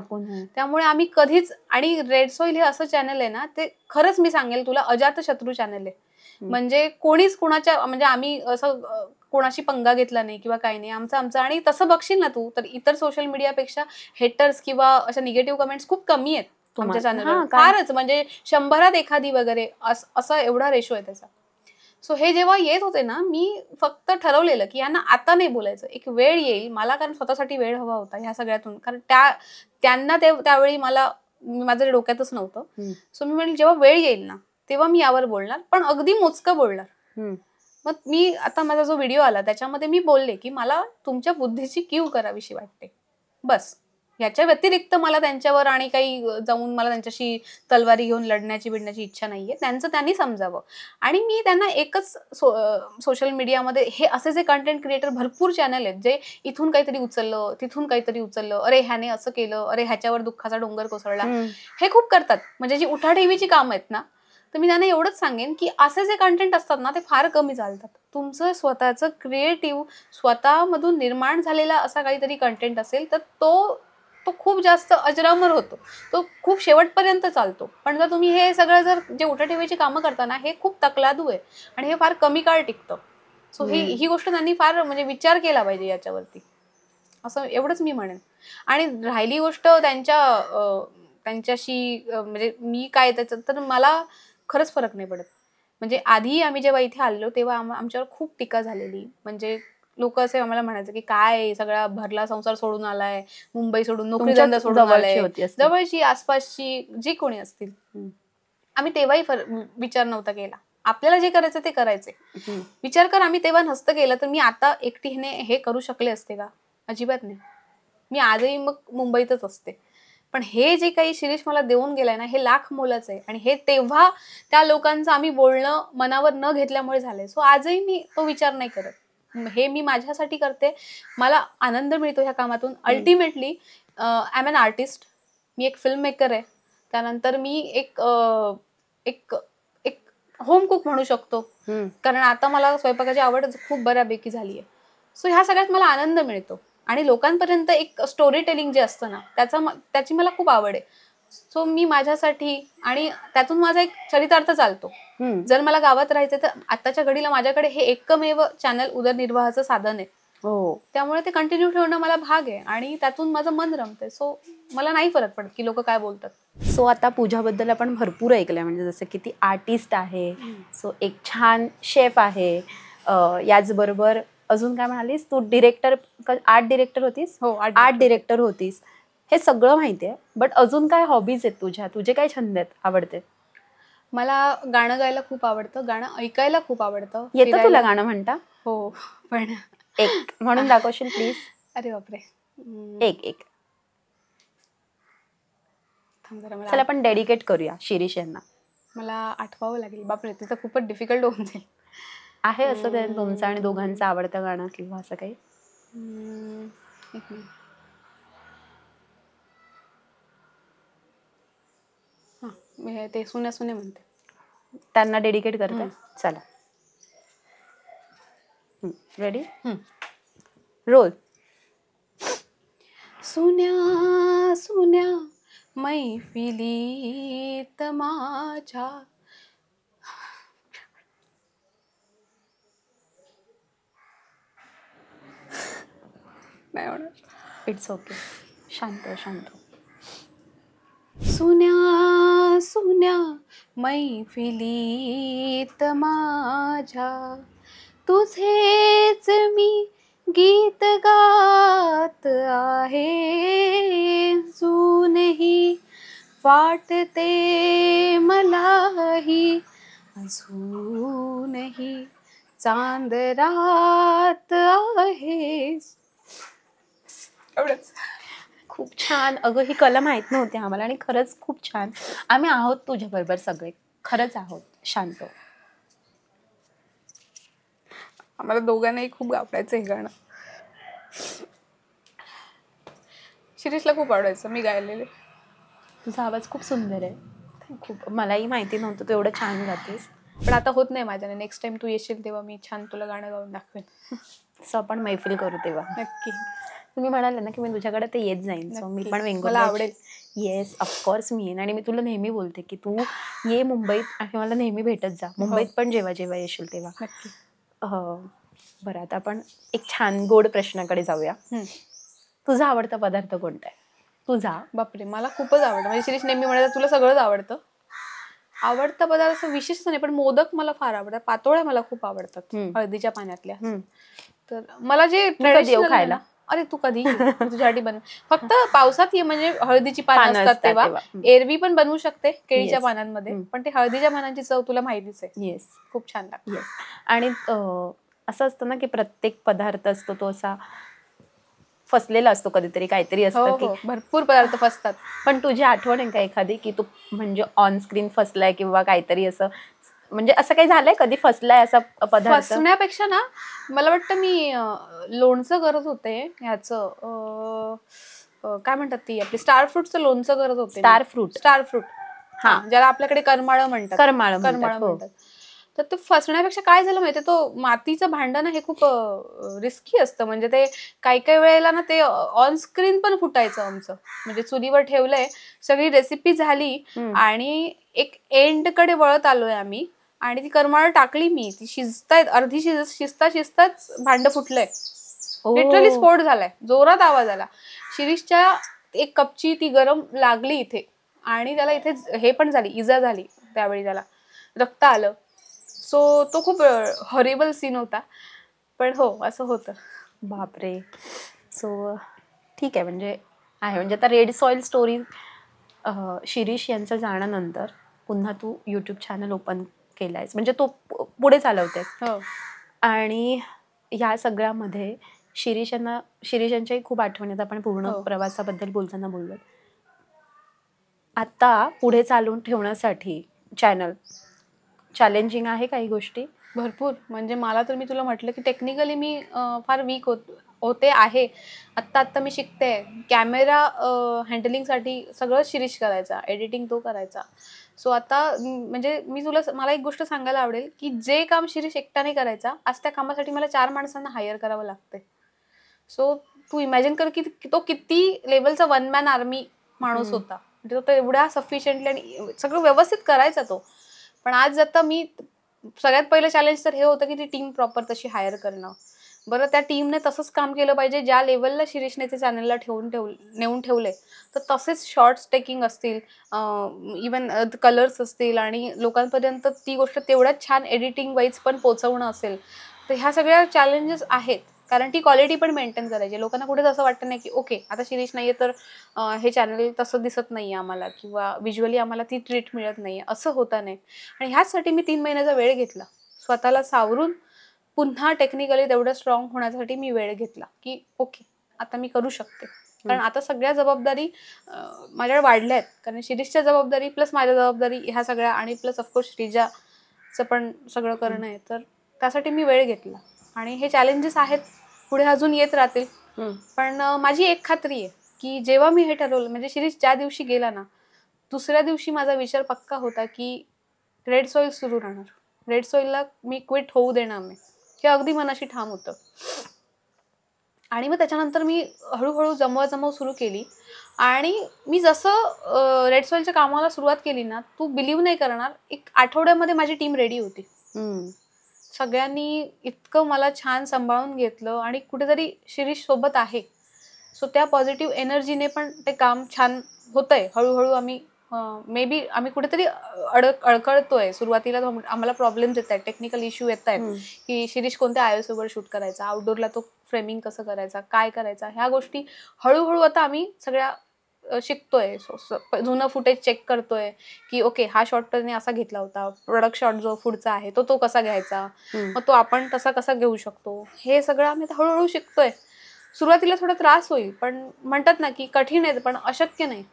त्यामुळे आम्ही कधीच, आणि रेड सॉइल हे असं चॅनल आहे ना, ते खरंच मी सांगेल तुला, अजात शत्रू चॅनल आहे. म्हणजे कोणीच कुणाच्या, म्हणजे आम्ही असं कोणाशी पंगा घेतला नाही किंवा काही नाही, आमचं. आणि तसं बघशील ना तू, तर इतर सोशल मीडियापेक्षा हेटर्स किंवा अशा निगेटिव्ह कमेंट्स खूप कमी आहेत आमच्या चॅनलवर, फारच, म्हणजे 100त एखादी वगैरे असं एवढा रेशो आहे त्याचा. सो हे जेव्हा येत होते ना, मी फक्त ठरवलेलं की यांना आता नाही बोलायचं, एक वेळ येईल मला, कारण स्वतःसाठी वेळ हवा होता ह्या सगळ्यातून, कारण त्यांना त्यावेळी माझं डोक्यातच नव्हतं. सो मी म्हणले जेव्हा वेळ येईल ना तेव्हा मी यावर बोलणार, पण अगदी मोजकं बोलणार. मग मी आता माझा जो व्हिडिओ आला त्याच्यामध्ये मी बोलले की मला तुमच्या बुद्धीची कीव करावीशी वाटते, बस. याच्या व्यतिरिक्त मला त्यांच्यावर आणि काही जाऊन मला त्यांच्याशी तलवारी घेऊन लढण्याची बिडण्याची इच्छा नाहीये. त्यांचं त्यांनी समजावं. आणि मी त्यांना एकच सोशल मीडियामध्ये हे असे जे कंटेंट क्रिएटर भरपूर चॅनल आहेत, जे इथून काहीतरी उचललं तिथून काहीतरी उचललं, अरे ह्याने असं केलं, अरे ह्याच्यावर दुःखाचा डोंगर कोसळला, हे खूप करतात. म्हणजे जी उठाठेवीची कामं आहेत ना, तर मी त्यांना एवढंच सांगेन की असे जे कंटेंट असतात ना, ते फार कमी चालतात. तुमचं स्वतःचं क्रिएटिव्ह, स्वतःमधून निर्माण झालेला असा काहीतरी कंटेंट असेल तर तो खूप जास्त अजरामर होतो, तो खूप शेवटपर्यंत चालतो. पण जर तुम्ही हे सगळं जर जे उठाठेवीची कामं करताना, हे खूप तकलादू आहे आणि हे फार कमी काळ टिकतं. सो ही गोष्ट त्यांनी फार म्हणजे विचार केला पाहिजे याच्यावरती, असं एवढंच मी म्हणेन. आणि राहिली गोष्ट त्यांच्याशी म्हणजे मी काय त्याचं, तर मला खरंच फरक नाही पडत. म्हणजे आधी आम्ही जेव्हा इथे आलेलो तेव्हा आमच्यावर खूप टीका झालेली. म्हणजे लोक असे आम्हाला म्हणायचे की काय सगळा भरला संसार सोडून आलाय, मुंबई सोडून, नोकरी धंदा सोडून आलाय, जवळची आसपासची जी कोणी असतील. आम्ही तेव्हाही विचार नव्हता केला. आपल्याला जे करायचं ते करायचे. विचार कर, आम्ही तेव्हा नसतं केलं तर मी आता एकटीने हे करू शकले असते का? अजिबात नाही. मी आजही मग मुंबईतच असते. पण हे जे काही शिरीष मला देऊन गेलाय ना, हे लाख मोलाचं आहे. आणि हे तेव्हा त्या लोकांचं आम्ही बोलणं मनावर न घेतल्यामुळे झालंय. सो आजही मी तो विचार नाही करत. हे मी माझ्यासाठी करते, मला आनंद मिळतो ह्या कामातून. Ultimately I am an artist. मी एक फिल्म मेकर आहे. त्यानंतर मी एक होम कुक म्हणू शकतो, कारण आता मला स्वयंपाकाची आवड खूप बऱ्यापैकी झाली आहे. सो ह्या सगळ्यात मला आनंद मिळतो. आणि लोकांपर्यंत एक स्टोरी टेलिंग जे असतं ना त्याची मला खूप आवड आहे. सो मी माझ्यासाठी आणि त्यातून माझा एक चरितार्थ चालतो. जर मला गावात राहायचं तर आताच्या घडीला माझ्याकडे हे एकमेव चॅनल उदरनिर्वाहाचं साधन आहे. त्यामुळे ते कंटिन्यू ठेवणं मला भाग आहे आणि त्यातून माझं मन रमतंय. सो मला नाही फरक पडत की लोक काय बोलतात. सो आता पूजाबद्दल आपण भरपूर ऐकलंय, म्हणजे जसं की ती आर्टिस्ट आहे, सो एक छान शेफ आहे, याचबरोबर अजून काय म्हणालीस तू, डिरेक्टर, आर्ट डिरेक्टर होतीस? हो, आर्ट डिरेक्टर होतीस. हे सगळं माहिती आहे, बट अजून काय हॉबीज आहेत तुझ्या? तुझे काय छंद आहेत, आवडते? मला गाणं गायला खूप आवडतं, गाणं ऐकायला खूप आवडतं. येतं तुला गाणं म्हणता? हो, पण एक म्हणून दाखवशील प्लीज? अरे बापरे. एक चला आपण डेडिकेट करूया शिरीष यांना. मला आठवावं लागेल. बापरे, तिचं खूपच डिफिकल्ट होऊन जाईल. आहे असं ते तुमचं आणि दोघांचं आवडतं गाणं किंवा असं काही? एक मिनिट. मी ते सुन्या सुने म्हणते, त्यांना डेडिकेट करते. चला, रेडी, रोल. सुन्या सुन्या मैफिलीत माझ्या, नाही होणार. इट्स ओके, शांत शांत. सुन्या सुन्या मैफिलीत माझ्या, तुझेच मी गीत गात आहे. अजूनही वाटते मलाही, अजूनही चांद रात आहेस. एवढंच. खूप छान. अगं, ही कला माहित नव्हती आम्हाला आणि खरंच खूप छान. आम्ही आहोत तुझ्या बरोबर सगळे, खरंच आहोत. शांत. आम्हाला दोघांनाही खूप आवडायचं हे गाणं. शिरीषला खूप आवडायचं मी गायलेले. तुझा आवाज खूप सुंदर आहे. खूप, मलाही माहिती नव्हतं तू एवढं छान गातेस. पण आता होत नाही माझ्याने. नेक्स्ट टाइम तू येशील तेव्हा मी छान तुला गाणं गाऊन दाखवेन. सो आपण मैफिल करू तेव्हा. नक्की. तुम्ही म्हणाले ना की मी तुझ्याकडे ते येत जाईन. सो मी पण मला आवडेल. येस, ऑफकोर्स मी येईन. आणि मी तुला नेहमी बोलते की तू ये मुंबईत आणि मला नेहमी भेटत जा. मुंबईत पण जेव्हा जेव्हा येशील तेव्हा. नक्की. बरं, आता आपण एक छान गोड प्रश्नाकडे जाऊया. तुझा आवडता पदार्थ कोणता आहे? तुझा? बापरे, मला खूपच आवडतं. म्हणजे शिरीष नेहमी म्हणायचं तुला सगळंच आवडतं. आवडता पदार्थ विशेष नाही, पण मोदक मला फार आवडतात. पातोळ्या मला खूप आवडतात, हळदीच्या पाण्यातल्या. तर मला जे ट्रेडिशनल खायला, अरे तू कधी तुझ्यासाठी बनव. फक्त पावसात ये, म्हणजे हळदीची पानं असतात तेव्हा. एरवी पण बनवू शकते केळीच्या पानांमध्ये, पण ते हळदीच्या पानांची चव तुला माहितीच आहे. येस, खूप छान लागते. आणि असं असतं ना की प्रत्येक पदार्थ असतो तो असा फसलेला असतो, कधीतरी काहीतरी असतं की भरपूर पदार्थ फसतात. पण तुझी आठवण आहे का एखादी की तू म्हणजे ऑन स्क्रीन फसलाय किंवा काहीतरी असं, म्हणजे असं काही झालंय कधी फसलाय असा पदार्थ? फसण्यापेक्षा ना, मला वाटतं मी लोणचं करत होते ह्याचं, काय म्हणतात ती आपली स्टार फ्रूटचं लोणचं करत होते. स्टार फ्रूट, हा, ज्याला आपल्याकडे करमाळं म्हणतात. करमाळं म्हणतात. तर ते फसण्यापेक्षा काय झालं माहितीये, तो मातीचं भांडं ना हे खूप रिस्की असतं. म्हणजे ते काही वेळेला ना ते ऑन स्क्रीन पण फुटायचं आमचं. म्हणजे चुलीवर ठेवलंय, सगळी रेसिपी झाली आणि एक एंडकडे वळत आलोय आम्ही आणि ती करमाळं टाकली मी, ती शिजतायत, अर्धी शिजताच भांड फुटलंय. लिटरली स्फोट झालाय, जोरात आवाज आला. शिरीषच्या एक कपची ती गरम लागली इथे आणि त्याला इथे हे पण झाली, इजा झाली. त्यावेळी त्याला रक्त आलं. सो तो खूप हॉरिबल सीन होता. पण हो, असं होतं. बापरे. सो ठीक आहे, म्हणजे आता रेड सॉइल स्टोरी शिरीष यांचं जाण्यानंतर पुन्हा तू यूट्यूब चॅनल ओपन केलायस, म्हणजे तो पुढे चालवतेस. आणि ह्या सगळ्यामध्ये शिरीष यांच्याही खूप आठवण येतात. आपण पूर्ण प्रवासाबद्दल बोलताना बोललो. आता पुढे चालून ठेवण्यासाठी चॅनल चॅलेंजिंग आहे काही गोष्टी? भरपूर. म्हणजे मला तर, मी तुला म्हटलं की टेक्निकली मी फार वीक होते आहे. आत्ता मी शिकते. कॅमेरा हँडलिंगसाठी सगळं शिरीष करायचा, एडिटिंग तो करायचा. सो आता म्हणजे मला एक गोष्ट सांगायला आवडेल की जे काम शिरीष एकट्याने करायचा, आज त्या कामासाठी मला 4 माणसांना हायर करावं लागते. सो तू इमॅजिन कर की तो किती लेवलचा वन मॅन आर्मी माणूस होता, म्हणजे तो एवढ्या सफिशियंटली आणि सगळं व्यवस्थित करायचा तो. पण आज आता मी सगळ्यात पहिलं चॅलेंज तर हे होतं की ती टीम प्रॉपर तशी हायर करणं. बरं त्या टीमने तसंच काम केलं पाहिजे ज्या लेवलला शिरीषने ते चॅनलला नेऊन ठेवले, तर तसेच शॉर्ट्स टेकिंग असतील, इवन कलर्स असतील आणि लोकांपर्यंत ती गोष्ट तेवढ्याच छान एडिटिंग वाईज पण पोहोचवणं असेल. तर ह्या सगळ्या चॅलेंजेस आहेत, कारण ती क्वालिटी पण मेंटेन करायची. लोकांना कुठेच असं वाटतं नाही की ओके आता शिरीष नाहीये तर हे चॅनल तसं दिसत नाहीये आम्हाला किंवा व्हिज्युअली आम्हाला ती ट्रीट मिळत नाहीये, असं होता नाही. आणि ह्याचसाठी मी 3 महिन्याचा वेळ घेतला, स्वतःला सावरून पुन्हा टेक्निकली तेवढं स्ट्रॉंग होण्यासाठी मी वेळ घेतला की ओके आता मी करू शकते. कारण आता सगळ्या जबाबदारी माझ्याकडे वाढल्या आहेत, कारण शिरीषच्या जबाबदारी प्लस माझ्या जबाबदारी ह्या सगळ्या आणि प्लस ऑफकोर्स श्रीजाचं पण सगळं करणं आहे. तर त्यासाठी मी वेळ घेतला आणि हे चॅलेंजेस आहेत, पुढे अजून येत राहतील. पण माझी एक खात्री आहे की जेव्हा मी हे ठरवलं, म्हणजे शिरीष ज्या दिवशी गेला ना, दुसऱ्या दिवशी माझा विचार पक्का होता की रेड सॉईल सुरू राहणार, रेड सॉईलला मी क्विट होऊ देणार नाही, हे अगदी मनाशी ठाम होतं. आणि मग त्याच्यानंतर मी हळूहळू जमवाजमव सुरू केली आणि मी जसं रेड सॉईलच्या कामाला सुरुवात केली ना, तू बिलीव्ह नाही करणार, 1 आठवड्यामध्ये माझी टीम रेडी होती. सगळ्यांनी इतकं मला छान सांभाळून घेतलं आणि कुठेतरी शिरीष सोबत आहे, सो त्या पॉझिटिव्ह एनर्जीने पण ते काम छान होतंय. हळूहळू आम्ही मे बी आम्ही कुठेतरी अडकळतोय. सुरुवातीला आम्हाला प्रॉब्लेम्स येत आहेत, टेक्निकल इश्यू येत आहेत की शिरीष कोणत्या आयएसओ वर शूट करायचा, आउटडोअरला तो फ्रेमिंग कसं करायचा, काय करायचा, ह्या गोष्टी हळूहळू आता आम्ही सगळ्या शिकतोय. जुनं फुटेज चेक करतोय की ओके हा शॉट त्याने असा घेतला होता, प्रोडक्ट शॉट जो पुढचा आहे तो कसा घ्यायचा, मग तो आपण तसा कसा घेऊ शकतो, हे सगळं आम्ही आता हळूहळू शिकतोय. सुरुवातीला थोडा त्रास होईल, पण म्हणतात ना की कठीण आहे पण अशक्य नाही.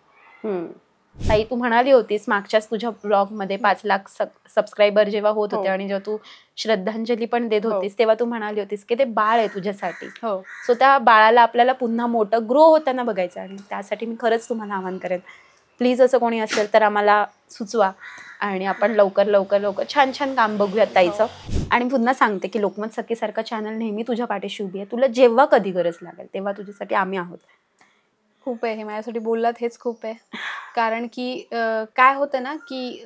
ताई, तू म्हणाली होतीस मागच्याच तुझ्या ब्लॉगमध्ये 5 लाख सबस्क्रायबर जेव्हा होत होते आणि जेव्हा तू श्रद्धांजली पण देत होतीस, तेव्हा तू म्हणाली होतीस की ते बाळ आहे तुझ्यासाठी. सो त्या बाळाला आपल्याला पुन्हा मोठं ग्रो होताना बघायचं, आणि त्यासाठी मी खरंच तुम्हाला आवाहन करेन, प्लीज असं कोणी असेल तर आम्हाला सुचवा आणि आपण लवकर लवकर लवकर छान छान काम बघूयात ताईचं. आणि पुन्हा सांगते की लोकमत सखीसारखा चॅनल नेहमी तुझ्या पाठीशी उभी आहे. तुला जेव्हा कधी गरज लागेल तेव्हा तुझ्यासाठी आम्ही आहोत. खूप आहे, हे माझ्यासाठी बोललात हेच खूप आहे. कारण की काय होतं ना की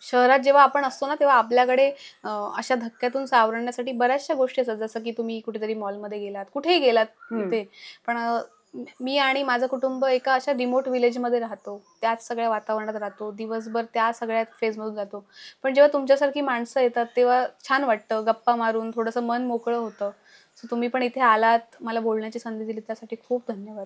शहरात जेव्हा आपण असतो ना, तेव्हा आपल्याकडे अशा धक्क्यातून सावरण्यासाठी बऱ्याचशा गोष्टी असतात. जसं की तुम्ही कुठेतरी मॉलमध्ये गेलात, कुठेही गेलात तिथे, पण मी आणि माझं कुटुंब एका अशा रिमोट विलेजमध्ये राहतो, त्याच सगळ्या वातावरणात राहतो, दिवसभर त्या सगळ्या फेजमधून जातो. पण जेव्हा तुमच्यासारखी माणसं येतात तेव्हा छान वाटतं, गप्पा मारून थोडंसं मन मोकळं होतं. सो तुम्ही पण इथे आलात, मला बोलण्याची संधी दिली, त्यासाठी खूप धन्यवाद.